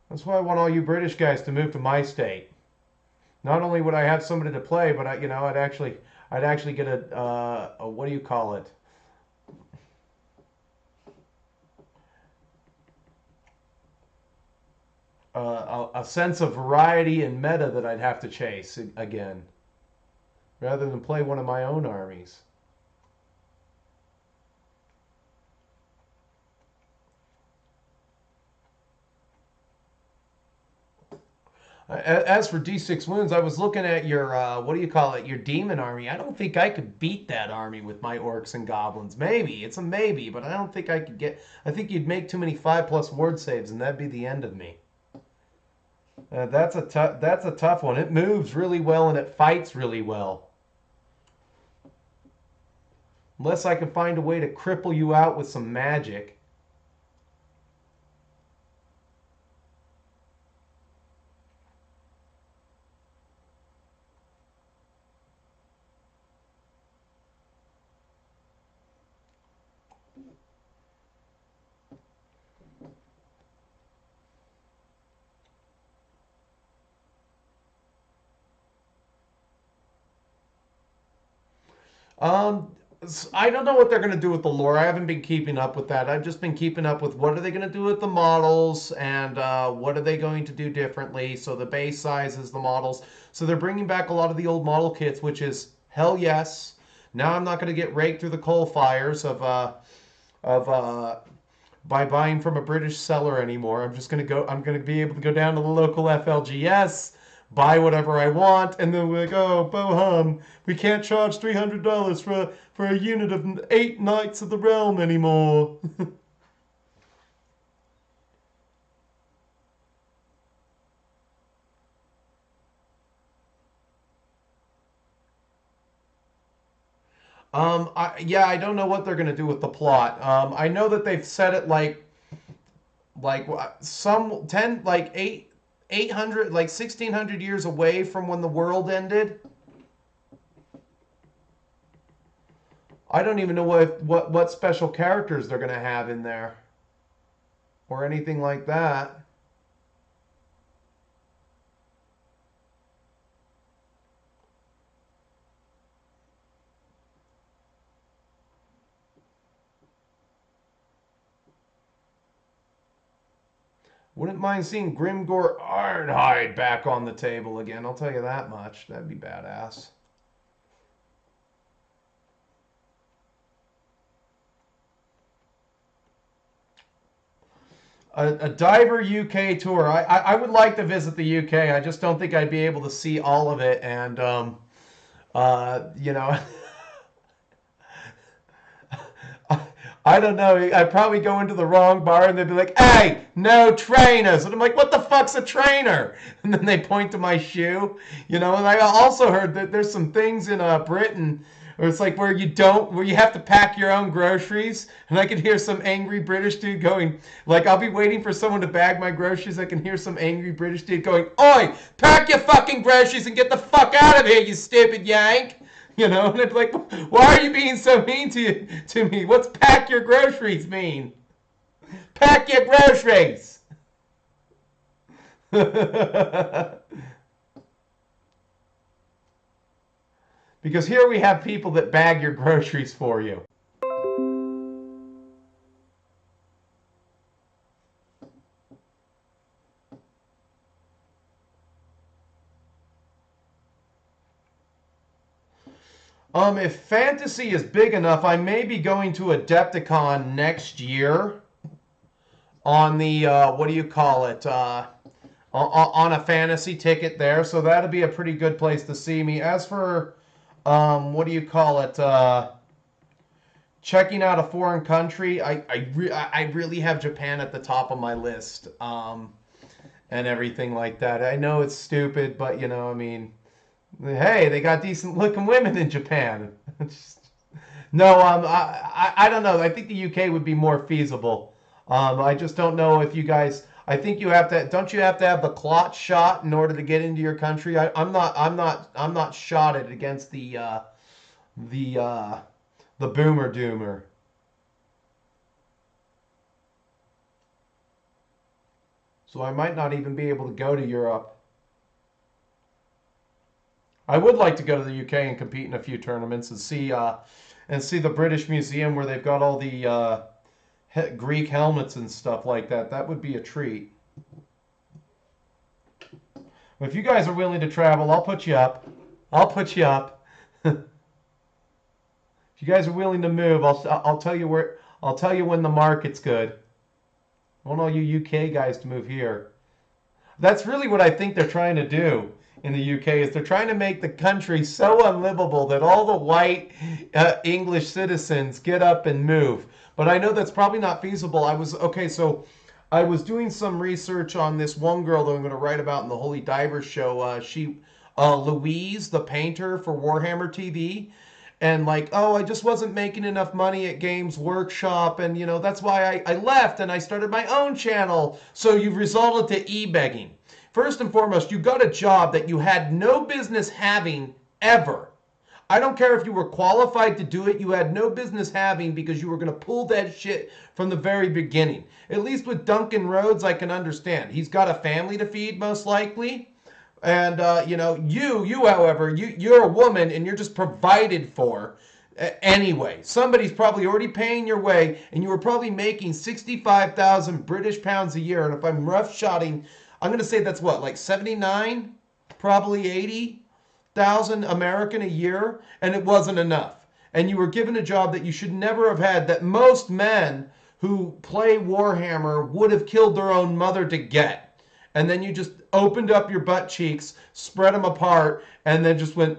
That's why I want all you British guys to move to my state. Not only would I have somebody to play, but I'd actually get a what do you call it? A sense of variety and meta that I'd have to chase again, rather than play one of my own armies. As for D6 wounds, I was looking at your, what do you call it, your demon army. I don't think I could beat that army with my orcs and goblins. Maybe. It's a maybe, but I don't think I could get... I think you'd make too many 5+ ward saves, and that'd be the end of me. That's a tough one. It moves really well, and it fights really well. Unless I can find a way to cripple you out with some magic. I don't know what they're going to do with the lore. I haven't been keeping up with that. I've just been keeping up with what are they going to do with the models and what are they going to do differently. So the base sizes, the models. So they're bringing back a lot of the old model kits, which is hell yes. Now I'm not going to get raked through the coal fires of by buying from a British seller anymore. I'm just going to go. I'm going to be able to go down to the local FLGS, buy whatever I want, and then we're like, oh, Bohum, we can't charge $300 for a unit of 8 Knights of the Realm anymore. Yeah, I don't know what they're gonna do with the plot. I know that they've set it like some 10 like 800 like 1600 years away from when the world ended. I don't even know what special characters they're gonna have in there or anything like that. Wouldn't mind seeing Grimgor Ironhide back on the table again. I'll tell you that much. That'd be badass. A Diver UK tour. I would like to visit the UK. I just don't think I'd be able to see all of it. And, you know, I don't know. I'd probably go into the wrong bar and they'd be like, hey, no trainers. And I'm like, what the fuck's a trainer? And then they point to my shoe. You know, and I also heard that there's some things in Britain where it's like where you have to pack your own groceries. And I could hear some angry British dude going, like, I'll be waiting for someone to bag my groceries. I can hear some angry British dude going, oi, pack your fucking groceries and get the fuck out of here, you stupid Yank. You know, and it's like, why are you being so mean to me? What's pack your groceries mean? Pack your groceries. Because here we have people that bag your groceries for you. If fantasy is big enough, I may be going to Adepticon next year on the, what do you call it, on a fantasy ticket there. So that'll be a pretty good place to see me. As for, what do you call it, checking out a foreign country, I really have Japan at the top of my list, and everything like that. I know it's stupid, but, you know, I mean... Hey, they got decent looking women in Japan. No, I don't know. I think the UK would be more feasible. I just don't know if you guys. I think you have to. Don't you have to have the clot shot in order to get into your country? I'm not shotted against the boomer doomer. So I might not even be able to go to Europe. I would like to go to the UK and compete in a few tournaments and see the British Museum where they've got all the Greek helmets and stuff like that. That would be a treat. If you guys are willing to travel, I'll put you up. I'll put you up. If you guys are willing to move, I'll tell you where. I'll tell you when the market's good. I want all you UK guys to move here. That's really what I think they're trying to do in the UK, is they're trying to make the country so unlivable that all the white English citizens get up and move. But I know that's probably not feasible. So I was doing some research on this one girl that I'm going to write about in the Holy Diver show. Louise, the painter for Warhammer TV. And like, oh, I just wasn't making enough money at Games Workshop. And, you know, that's why I left and I started my own channel. So you've resulted to e-begging. First and foremost, you got a job that you had no business having ever. I don't care if you were qualified to do it, you had no business having, because you were going to pull that shit from the very beginning. At least with Duncan Rhodes, I can understand. He's got a family to feed, most likely. And, you know, however, you're a woman and you're just provided for anyway. Somebody's probably already paying your way, and you were probably making 65,000 British pounds a year. And if I'm roughshotting, I'm going to say that's what, like 79, probably 80,000 American a year, and it wasn't enough. And you were given a job that you should never have had, that most men who play Warhammer would have killed their own mother to get. and then you just opened up your butt cheeks, spread them apart, and then just went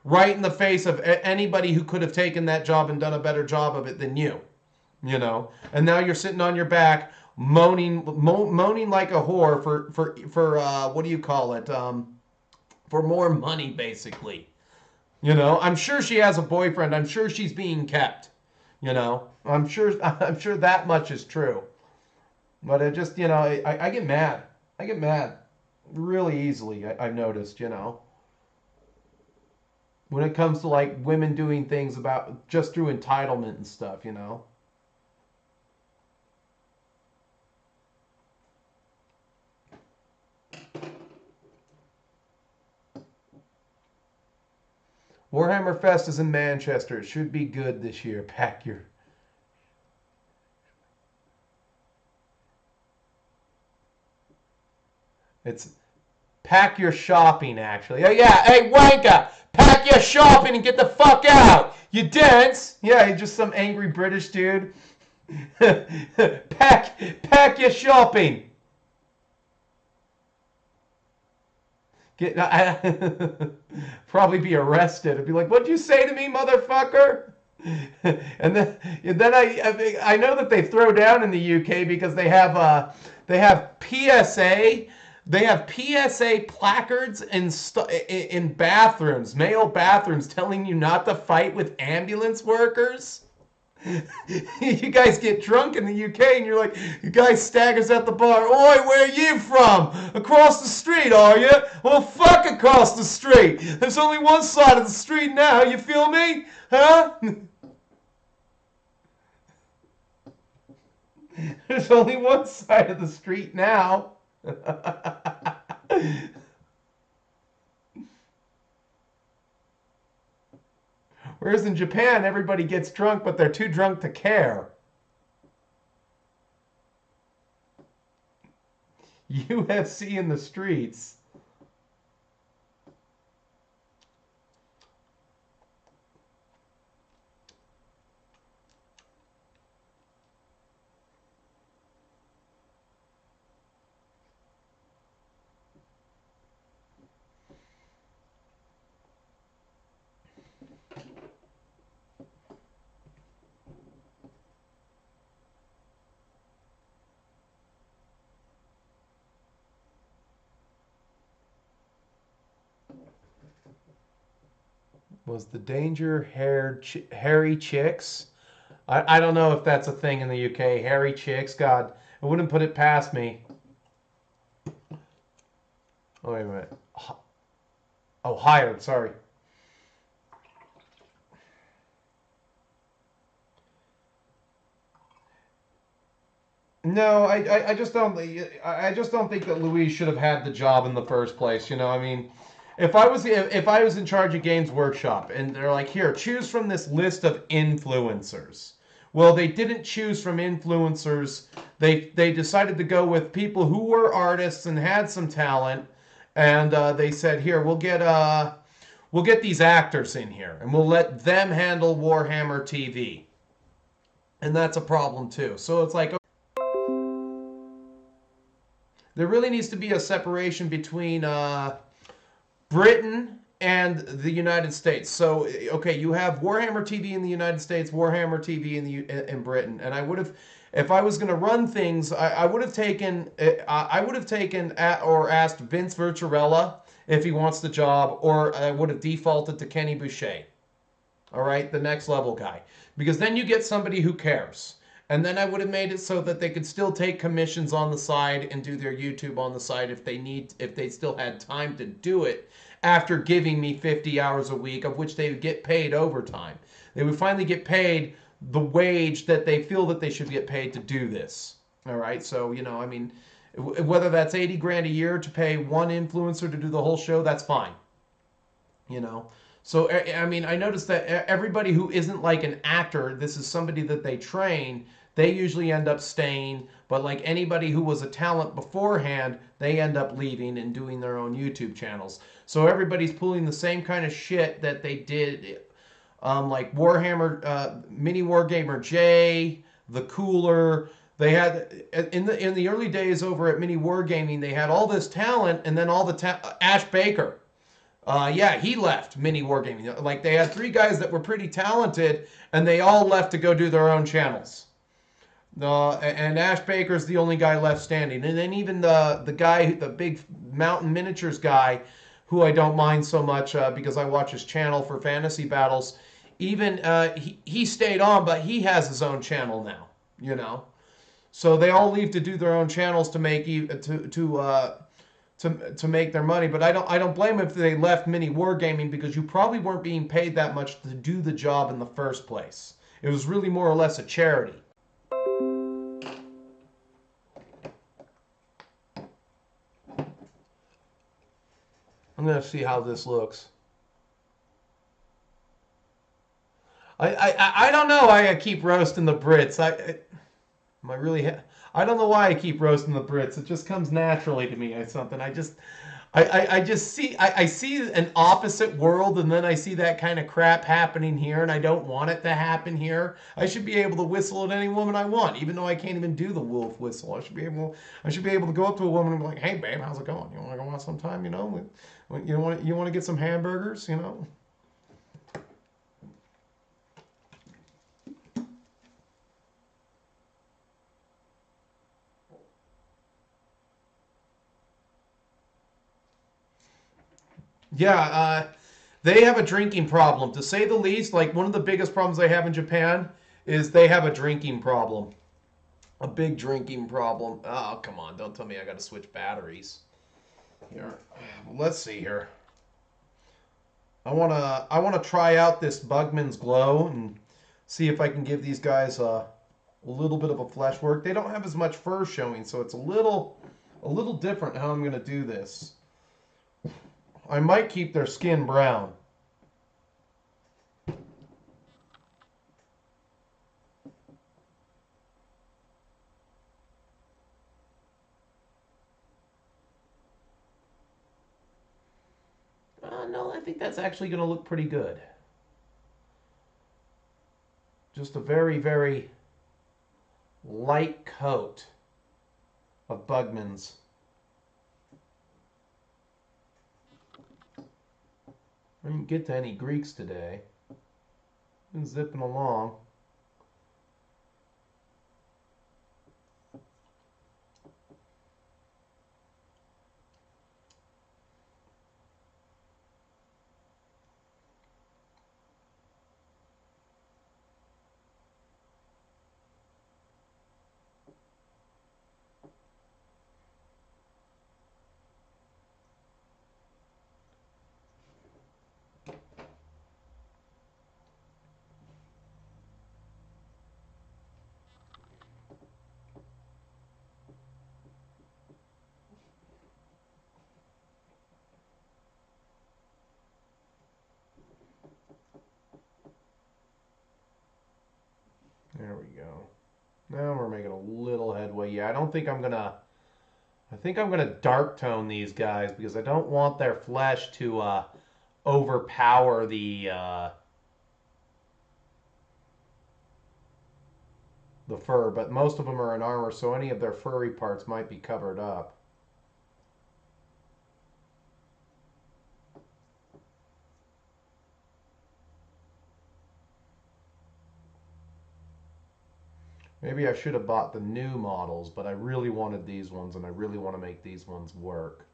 right in the face of anybody who could have taken that job and done a better job of it than you, you know. And now you're sitting on your back moaning like a whore for what do you call it? For more money, basically. You know, I'm sure she has a boyfriend. I'm sure she's being kept. You know, I'm sure that much is true. But it just, you know, I get mad. I get mad really easily. I've noticed, you know, when it comes to like women doing things about just through entitlement and stuff, you know. Warhammer Fest is in Manchester. It should be good this year. Pack your... It's pack your shopping, actually. Oh, yeah. Hey, wanker! Pack your shopping and get the fuck out! You dense! Yeah, you're just some angry British dude. pack your shopping! Probably be arrested. I'd be like, "What'd you say to me, motherfucker?" and then I know that they throw down in the UK because they have PSA. They have PSA placards in bathrooms, male bathrooms, telling you not to fight with ambulance workers. You guys get drunk in the UK and you're like, the guy staggers at the bar. Oi, where are you from? Across the street, are you? Well, fuck across the street. There's only one side of the street now, you feel me? Huh? There's only one side of the street now. Whereas in Japan, everybody gets drunk, but they're too drunk to care. UFC in the streets. Was the danger hairy chicks? I don't know if that's a thing in the UK. Hairy chicks, God, I wouldn't put it past me. Oh, wait a minute. Oh, hired, sorry. No, I just don't think that Louise should have had the job in the first place. You know, I mean, if I was in charge of Games Workshop and they're like, here, choose from this list of influencers. Well, they didn't choose from influencers. They decided to go with people who were artists and had some talent, and they said, here, we'll get these actors in here and we'll let them handle Warhammer TV, and that's a problem too. So it's like, there really needs to be a separation between Britain and the United States. So, okay, you have Warhammer TV in the United States, Warhammer TV in Britain, and I would have, if I was going to run things, I would have taken or asked Vince Virtuella if he wants the job, or I would have defaulted to Kenny Boucher. All right, the next level guy, because then you get somebody who cares. And then I would have made it so that they could still take commissions on the side and do their YouTube on the side if they still had time to do it after giving me 50 hours a week, of which they would get paid overtime. They would finally get paid the wage that they feel that they should get paid to do this. All right, so, you know, I mean, whether that's 80 grand a year to pay one influencer to do the whole show, that's fine. You know. So, I mean, I noticed that everybody who isn't like an actor, this is somebody that they train, they usually end up staying. But like anybody who was a talent beforehand, they end up leaving and doing their own YouTube channels. So everybody's pulling the same kind of shit that they did, like Warhammer, Mini Wargamer J, The Cooler, They had in the early days over at Mini Wargaming, they had all this talent, and then all the Ash Baker. Yeah, he left Mini Wargaming. Like they had 3 guys that were pretty talented, and they all left to go do their own channels. And Ash Baker's the only guy left standing. And then even the guy, the big mountain miniatures guy, who I don't mind so much because I watch his channel for fantasy battles. Even he stayed on, but he has his own channel now. You know, so they all leave to do their own channels to make to make their money. But I don't blame them if they left Mini Wargaming, because you probably weren't being paid that much to do the job in the first place. It was really more or less a charity. I'm gonna see how this looks. I don't know why I keep roasting the Brits. Am I really? I don't know why I keep roasting the Brits. It just comes naturally to me. It's something I just see. I see an opposite world, and then I see that kind of crap happening here, and I don't want it to happen here. I should be able to whistle at any woman I want, even though I can't even do the wolf whistle. I should be able to go up to a woman and be like, "Hey, babe, how's it going? You want to go out sometime? You know, you want to get some hamburgers? You know." Yeah, they have a drinking problem, to say the least. Like, one of the biggest problems they have in Japan is they have a drinking problem. A big drinking problem. Oh, come on. Don't tell me I got to switch batteries. Here. Let's see here. I wanna try out this Bugman's Glow and see if I can give these guys a little bit of a flesh work. They don't have as much fur showing, so it's a little different how I'm going to do this. I might keep their skin brown. No, I think that's actually going to look pretty good. Just a very, very light coat of Bugman's. I didn't get to any Greeks today. Been zipping along. There we go. Now we're making a little headway. Yeah, I think I'm gonna dark tone these guys because I don't want their flesh to overpower the fur. But most of them are in armor, so any of their furry parts might be covered up. Maybe I should have bought the new models, but I really wanted these ones, and I really want to make these ones work.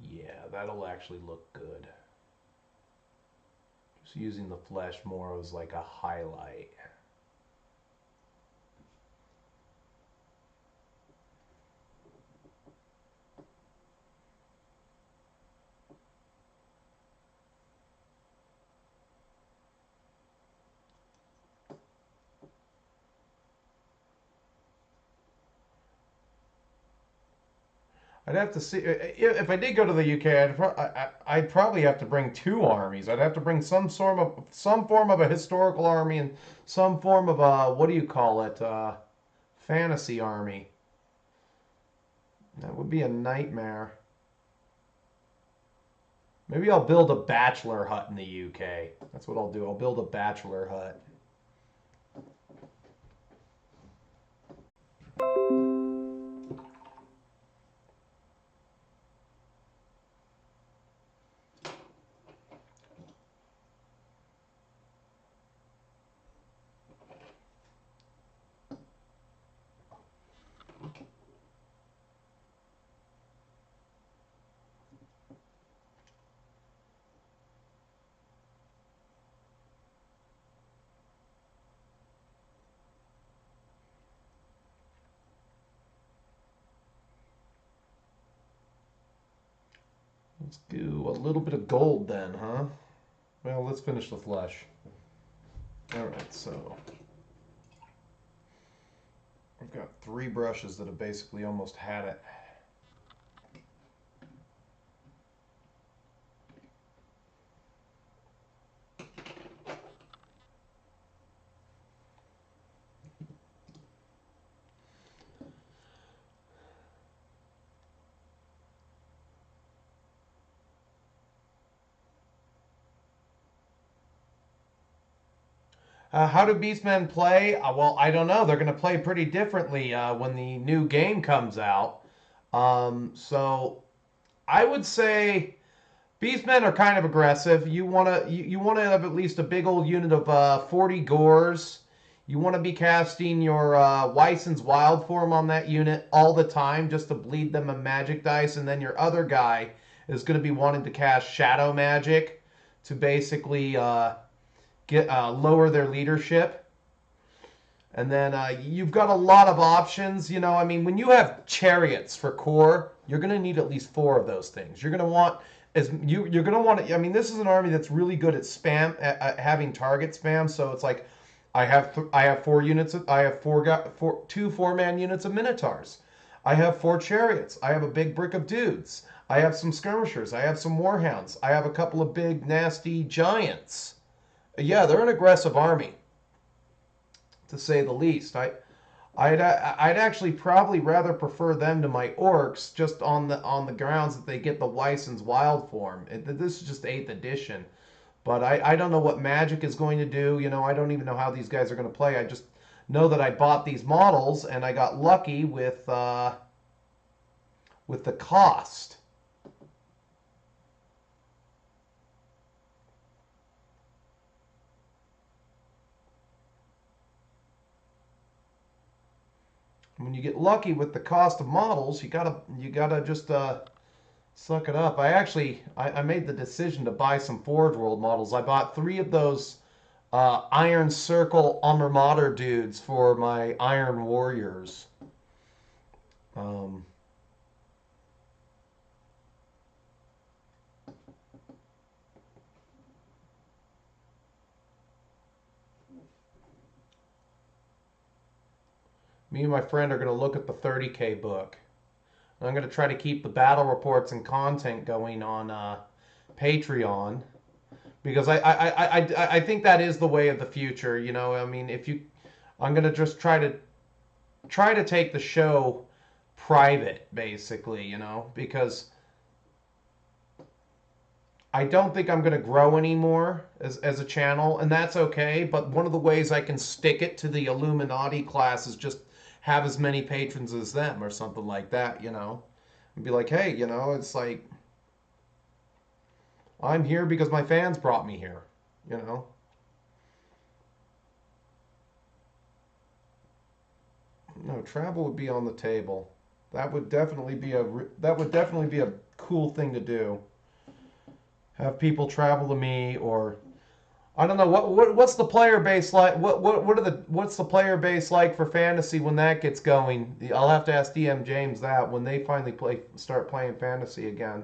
Yeah, that'll actually look good. Just using the flesh more as like a highlight. I'd have to see if I did go to the UK. I'd probably have to bring 2 armies. I'd have to bring some form of a historical army and some form of a, what do you call it, fantasy army. That would be a nightmare. Maybe I'll build a bachelor hut in the UK. That's what I'll do. I'll build a bachelor hut. Let's do a little bit of gold then, huh? Well, let's finish the flesh. Alright, so I've got 3 brushes that have basically almost had it. How do Beastmen play? Well, I don't know. They're going to play pretty differently when the new game comes out. So I would say Beastmen are kind of aggressive. You want to have at least a big old unit of 40 gores. You want to be casting your Weisson's Wild Form on that unit all the time just to bleed them a magic dice, and then your other guy is going to be wanting to cast Shadow Magic to basically get lower their leadership. And then you've got a lot of options. You know, I mean, when you have chariots for core, you're going to need at least 4 of those things. You're going to want you're going to want to. I mean, this is an army that's really good at spam, at having target spam. So it's like, I have 4 units. I have 2 4-man units of minotaurs. I have 4 chariots. I have a big brick of dudes. I have some skirmishers. I have some warhounds. I have a couple of big nasty giants. Yeah, they're an aggressive army, to say the least. I'd actually probably rather prefer them to my orcs, just on the grounds that they get the Weisson's Wild Form. This is just 8th edition, but I don't know what Magic is going to do. You know, I don't even know how these guys are going to play. I just know that I bought these models and I got lucky with the cost. When you get lucky with the cost of models, you gotta just suck it up. I made the decision to buy some Forge World models. I bought 3 of those Iron Circle Alma Mater dudes for my Iron Warriors. Um, Me and my friend are going to look at the 30K book. I'm going to try to keep the battle reports and content going on Patreon, because I think that is the way of the future. You know, I mean, I'm going to just try to take the show private, basically. You know, because I don't think I'm going to grow anymore as a channel, and that's okay. But one of the ways I can stick it to the Illuminati class is just have as many patrons as them or something like that, you know, and be like, hey, you know, it's like, I'm here because my fans brought me here, you know. No, travel would be on the table. That would definitely be a cool thing to do. Have people travel to me, or I don't know what's the player base like. What's the player base like for fantasy when that gets going? I'll have to ask DM James that when they finally start playing fantasy again.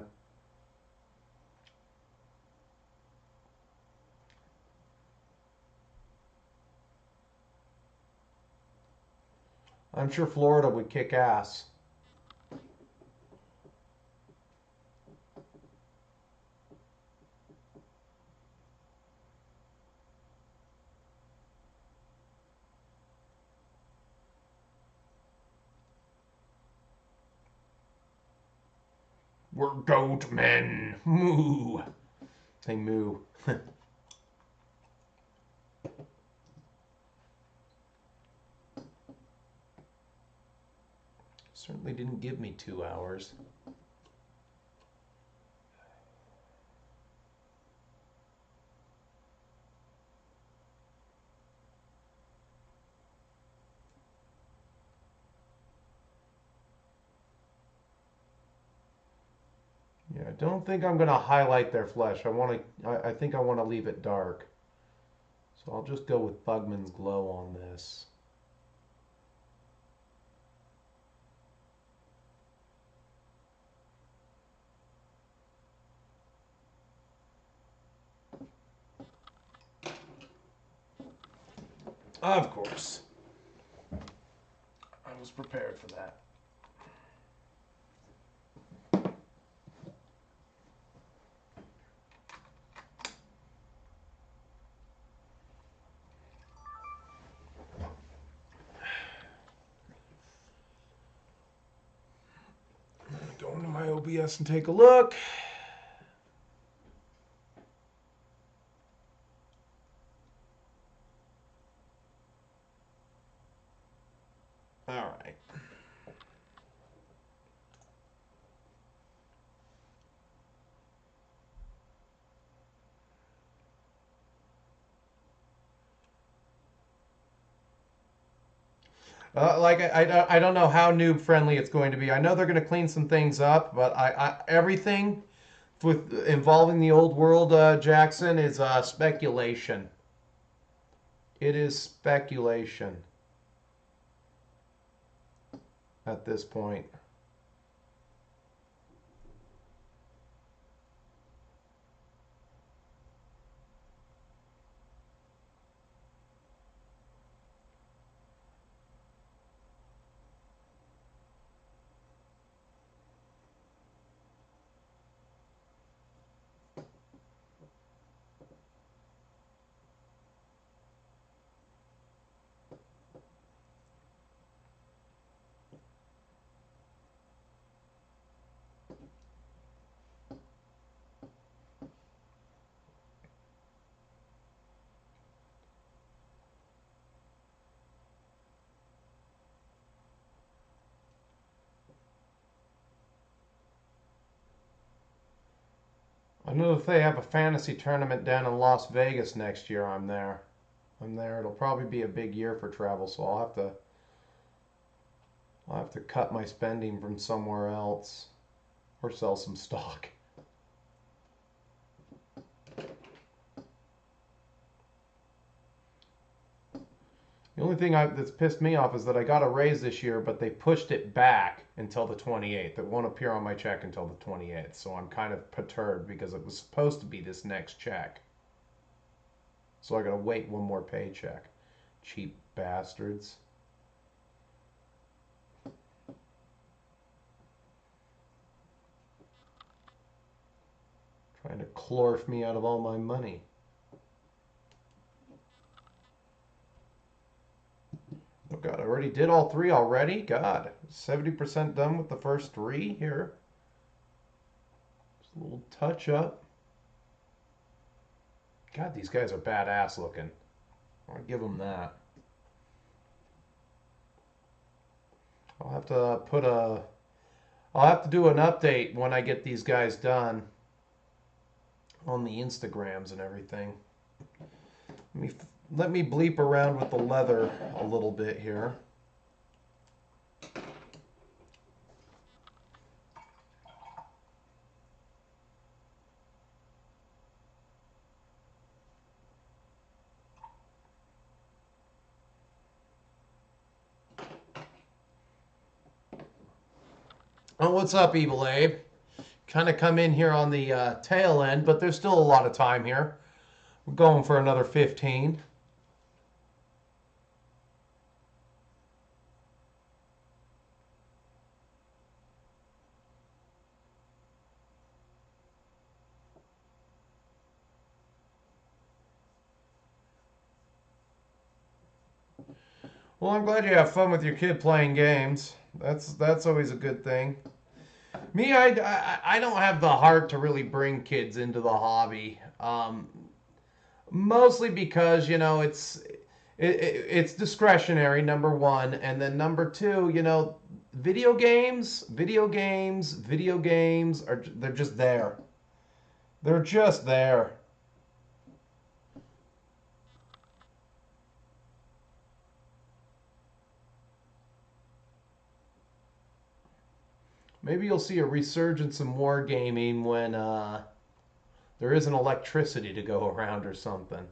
I'm sure Florida would kick ass. We're goat men. Moo. Say moo. Certainly didn't give me 2 hours. Yeah, I don't think I'm going to highlight their flesh. I think I want to leave it dark. So I'll just go with Bugman's Glow on this. Of course. I was prepared for that. Go into my OBS and take a look. All right. I don't know how noob friendly it's going to be. I know they're going to clean some things up, but everything with involving the old world, Jackson, is speculation. It is speculation at this point. I know if they have a fantasy tournament down in Las Vegas next year, I'm there. I'm there. It'll probably be a big year for travel, so I'll have to cut my spending from somewhere else or sell some stock. The only thing that's pissed me off is that I got a raise this year, but they pushed it back until the 28th. It won't appear on my check until the 28th, so I'm kind of perturbed because it was supposed to be this next check. So I gotta wait one more paycheck. Cheap bastards. Trying to clorf me out of all my money. Oh God, I already did all 3 already? God, 70% done with the first 3 here. Just a little touch up. God, these guys are badass looking. I'll give them that. I'll have to do an update when I get these guys done on the Instagrams and everything. Let me bleep around with the leather a little bit here. Oh, what's up, Evil Abe? Kind of come in here on the tail end, but there's still a lot of time here. We're going for another 15. Well, I'm glad you have fun with your kid playing games. That's always a good thing. Me, I don't have the heart to really bring kids into the hobby. Mostly because it's discretionary, number one, and then number two, video games are they're just there. They're just there. Maybe you'll see a resurgence in wargaming when there isn't electricity to go around or something.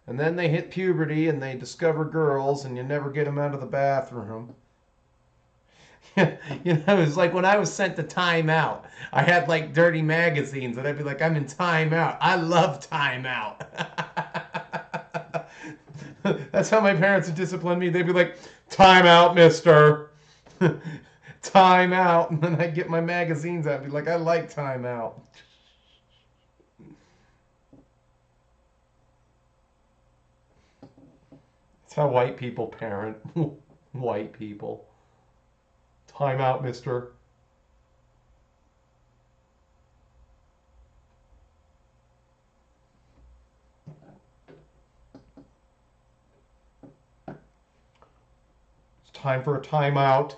And then they hit puberty and they discover girls, and you never get them out of the bathroom. It's like when I was sent to timeout. I had like dirty magazines, and I'd be like, "I'm in timeout. I love timeout." That's how my parents would discipline me. They'd be like, "Timeout, mister." Timeout. And then I'd get my magazines out and be like, "I like timeout." That's how white people parent. White people. Timeout, mister. It's time for a timeout.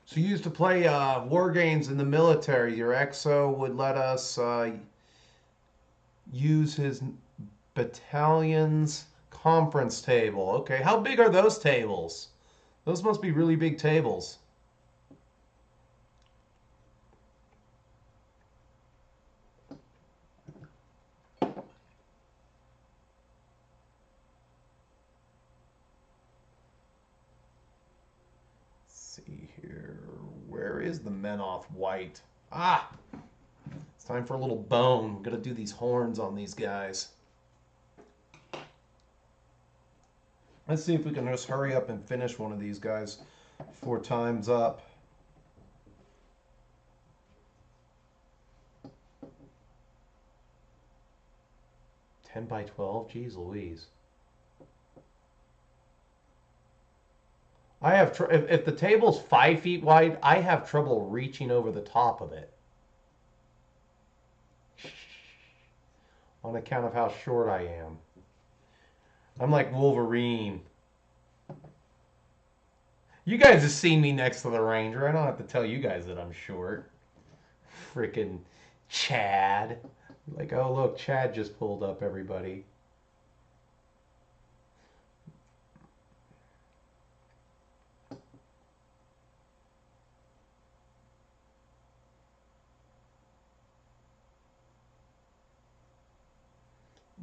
So you used to play war games in the military. Your XO would let us use his battalion's conference table. Okay, how big are those tables? Those must be really big tables. Let's see here. Where is the Menoth White? Ah, it's time for a little bone. I'm gonna do these horns on these guys. Let's see if we can just hurry up and finish one of these guys before time's up. 10 by 12? Jeez Louise. I have if the table's 5 feet wide, I have trouble reaching over the top of it on account of how short I am. I'm like Wolverine. You guys have seen me next to the Ranger. I don't have to tell you guys that I'm short. Freaking Chad. Like, oh, look, Chad just pulled up, everybody.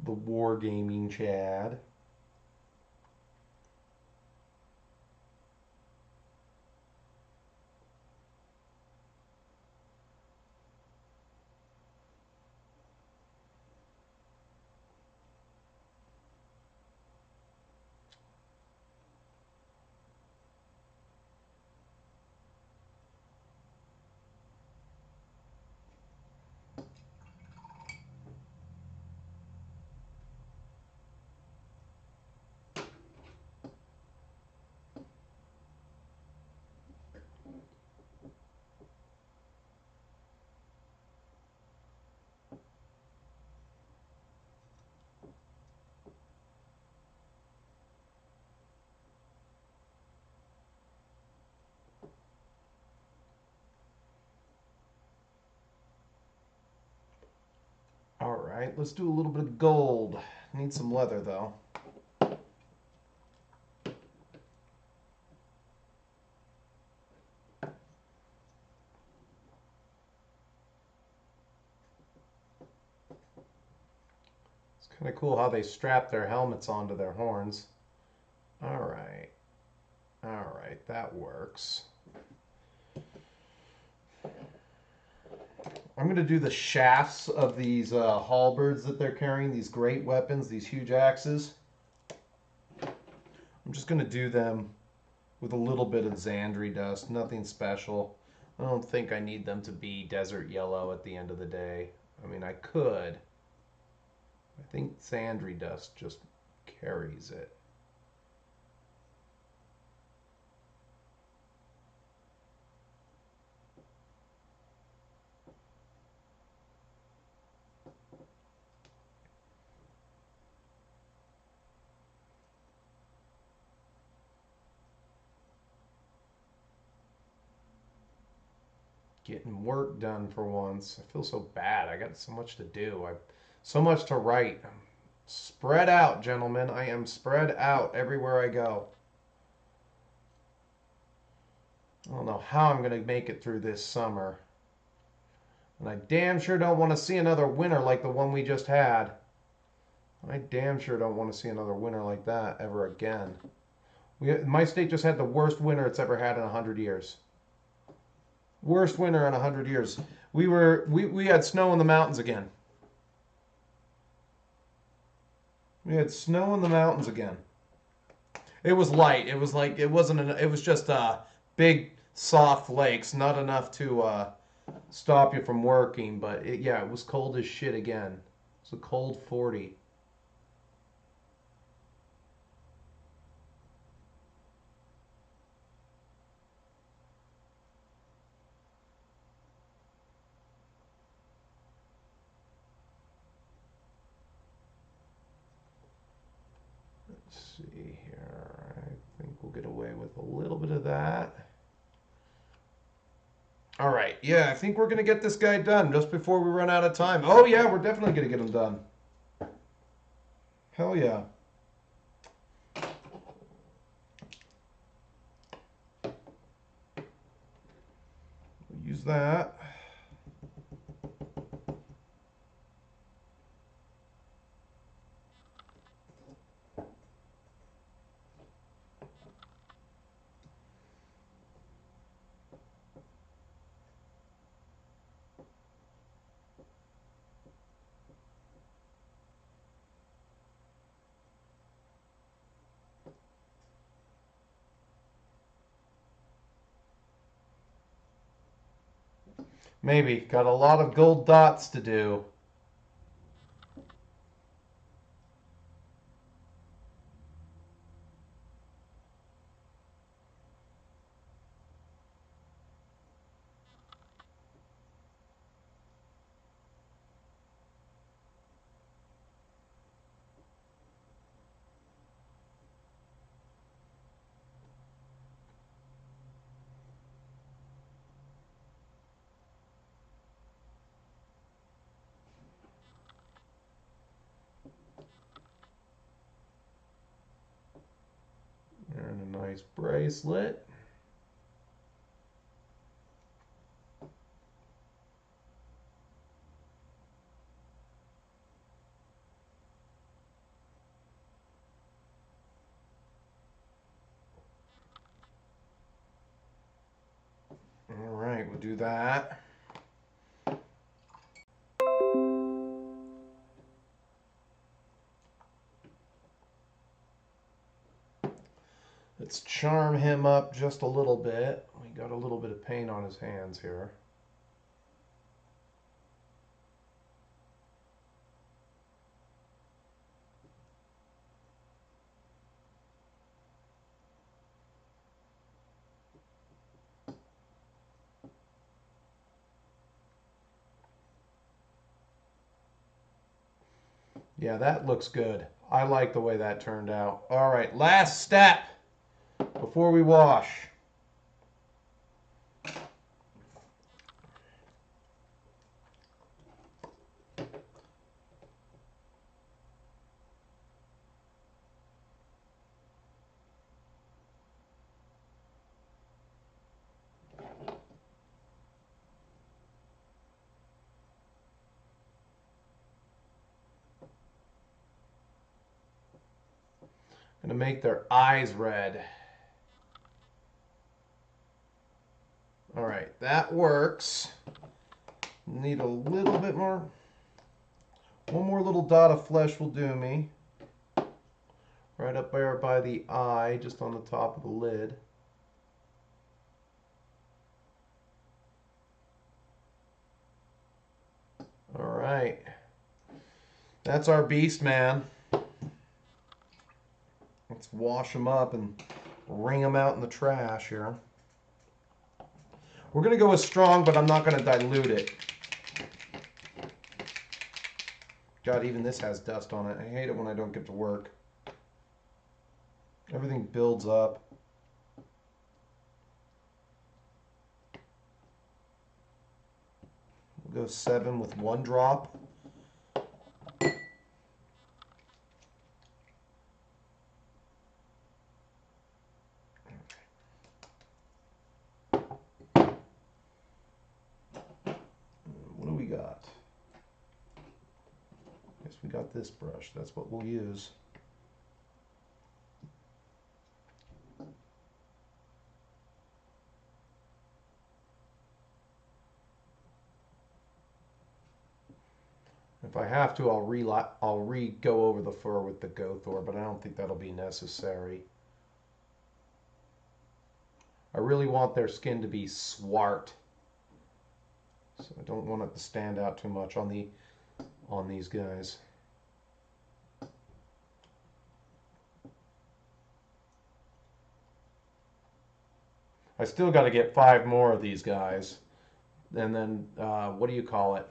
The wargaming Chad. right, let's do a little bit of gold. Need some leather, though. It's kind of cool how they strap their helmets onto their horns. All right. All right, that works. I'm going to do the shafts of these halberds that they're carrying, these great weapons, these huge axes. I'm just going to do them with a little bit of Xandri dust, nothing special. I don't think I need them to be desert yellow at the end of the day. I mean, I could. I think Xandri dust just carries it. Getting work done for once. I feel so bad. I got so much to do. So much to write. I'm spread out, gentlemen. I am spread out everywhere I go. I don't know how I'm going to make it through this summer. And I damn sure don't want to see another winter like the one we just had. I damn sure don't want to see another winter like that ever again. My state just had the worst winter it's ever had in 100 years. Worst winter in 100 years. We had snow in the mountains again. We had snow in the mountains again. It was light. It was like it was just big soft flakes, not enough to stop you from working, but yeah, it was cold as shit again. It's a cold 40. Let's see here. I think we'll get away with a little bit of that. All right. Yeah, I think we're going to get this guy done just before we run out of time. Oh, yeah, we're definitely going to get him done. Hell yeah. We'll use that. Maybe. Got a lot of gold dots to do. And a nice bracelet. All right, we'll do that. Let's charm him up just a little bit. We got a little bit of paint on his hands here. Yeah, that looks good. I like the way that turned out. All right, last step before we wash. Gonna make their eyes red. All right, that works. Need a little bit more. One more little dot of flesh will do me. Right up there by the eye, just on the top of the lid. All right. That's our Beastman. Let's wash them up and wring them out in the trash here. We're going to go with strong, but I'm not going to dilute it. God, even this has dust on it. I hate it when I don't get to work. Everything builds up. We'll go 7 with 1 drop. What do we got? Guess we got this brush. That's what we'll use. If I have to, I'll go over the fur with the Gothor, but I don't think that'll be necessary. I really want their skin to be swart, so I don't want it to stand out too much on these guys. I still got to get 5 more of these guys, and then what do you call it?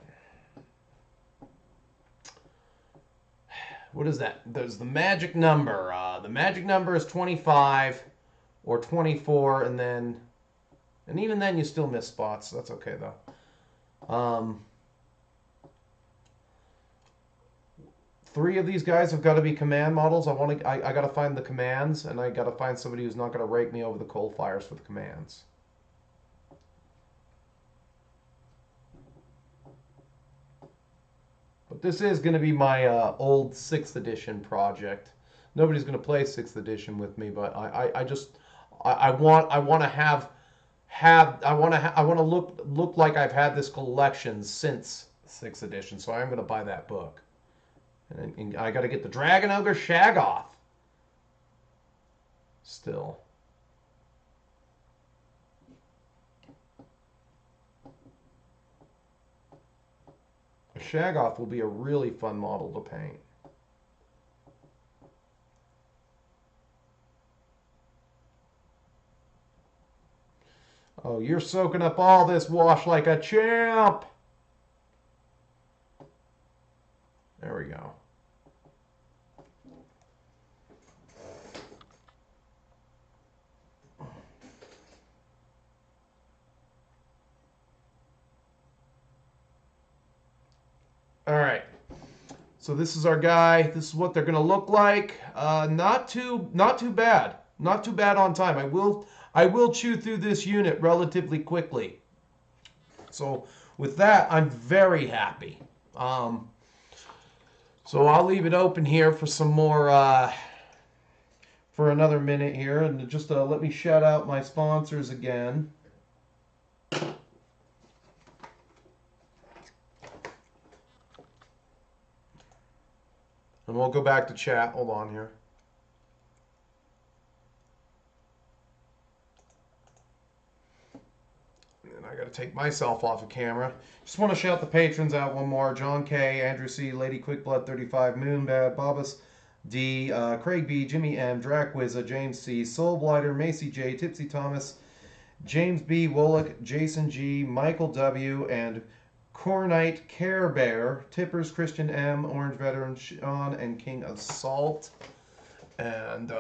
What is that? There's the magic number. The magic number is 25 or 24, and even then you still miss spots. That's okay though. 3 of these guys have got to be command models. I got to find the commands, and I got to find somebody who's not going to rake me over the coal fires with commands. But this is going to be my old 6th edition project. Nobody's going to play 6th edition with me, but I want to look like I've had this collection since 6th edition. So I'm going to buy that book, and I got to get the Dragon Ogre Shaggoth. Still. A Shaggoth will be a really fun model to paint. Oh, you're soaking up all this wash like a champ. There we go. All right, so this is our guy. This is what they're gonna look like. Not too bad. Not too bad on time. I will chew through this unit relatively quickly. So with that, I'm very happy. So I'll leave it open here for some more, for another minute here, and just let me shout out my sponsors again. And we'll go back to chat. Hold on here. And I got to take myself off of camera. Just want to shout the patrons out one more. John K, Andrew C, Lady Quickblood 35, Moonbad, Bobus D, Craig B, Jimmy M, Dracwizza, James C, Soul Blighter, Macy J, Tipsy Thomas, James B, Wollick, Jason G, Michael W, and Cornite, Care Bear, Tippers, Christian M, Orange Veteran Sean, and King of Salt. And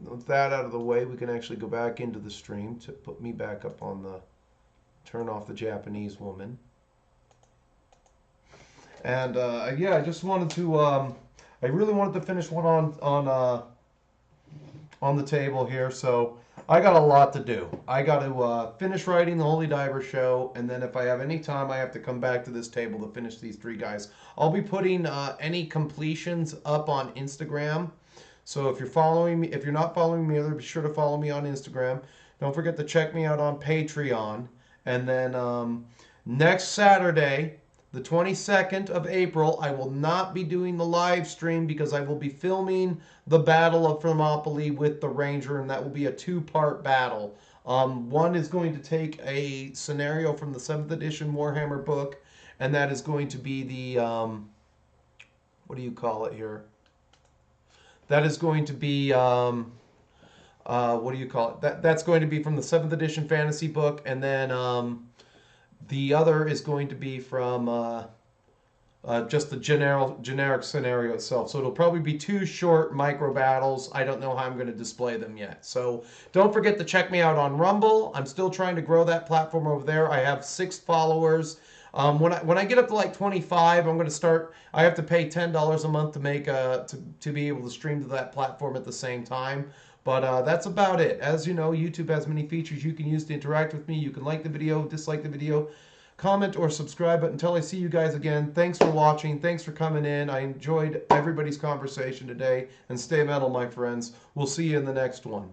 with that out of the way, we can actually go back into the stream to put me back up on the turn off the Japanese woman. And yeah, I just wanted to I really wanted to finish one on the table here, so I got a lot to do. I got to finish writing the Holy Diver show, and then if I have any time, I have to come back to this table to finish these 3 guys. I'll be putting any completions up on Instagram, So if you're following me, if you're not following me, be sure to follow me on Instagram. Don't forget to check me out on Patreon. And then next Saturday, the 22nd of April, I will not be doing the live stream because I will be filming the Battle of Thermopylae with the Ranger, and that will be a two-part battle. One is going to take a scenario from the 7th edition Warhammer book, and that is going to be the, what do you call it here? That is going to be, what do you call it? That's going to be from the 7th edition fantasy book, and then the other is going to be from just the generic scenario itself. So it'll probably be two short micro battles. I don't know how I'm going to display them yet. So don't forget to check me out on Rumble. I'm still trying to grow that platform over there. I have 6 followers. When I get up to like 25, I'm going to start. I have to pay $10 a month to make to be able to stream to that platform at the same time. But that's about it. As you know, YouTube has many features you can use to interact with me. You can like the video, dislike the video, comment or subscribe. But until I see you guys again, thanks for watching. Thanks for coming in. I enjoyed everybody's conversation today. And stay metal, my friends. We'll see you in the next one.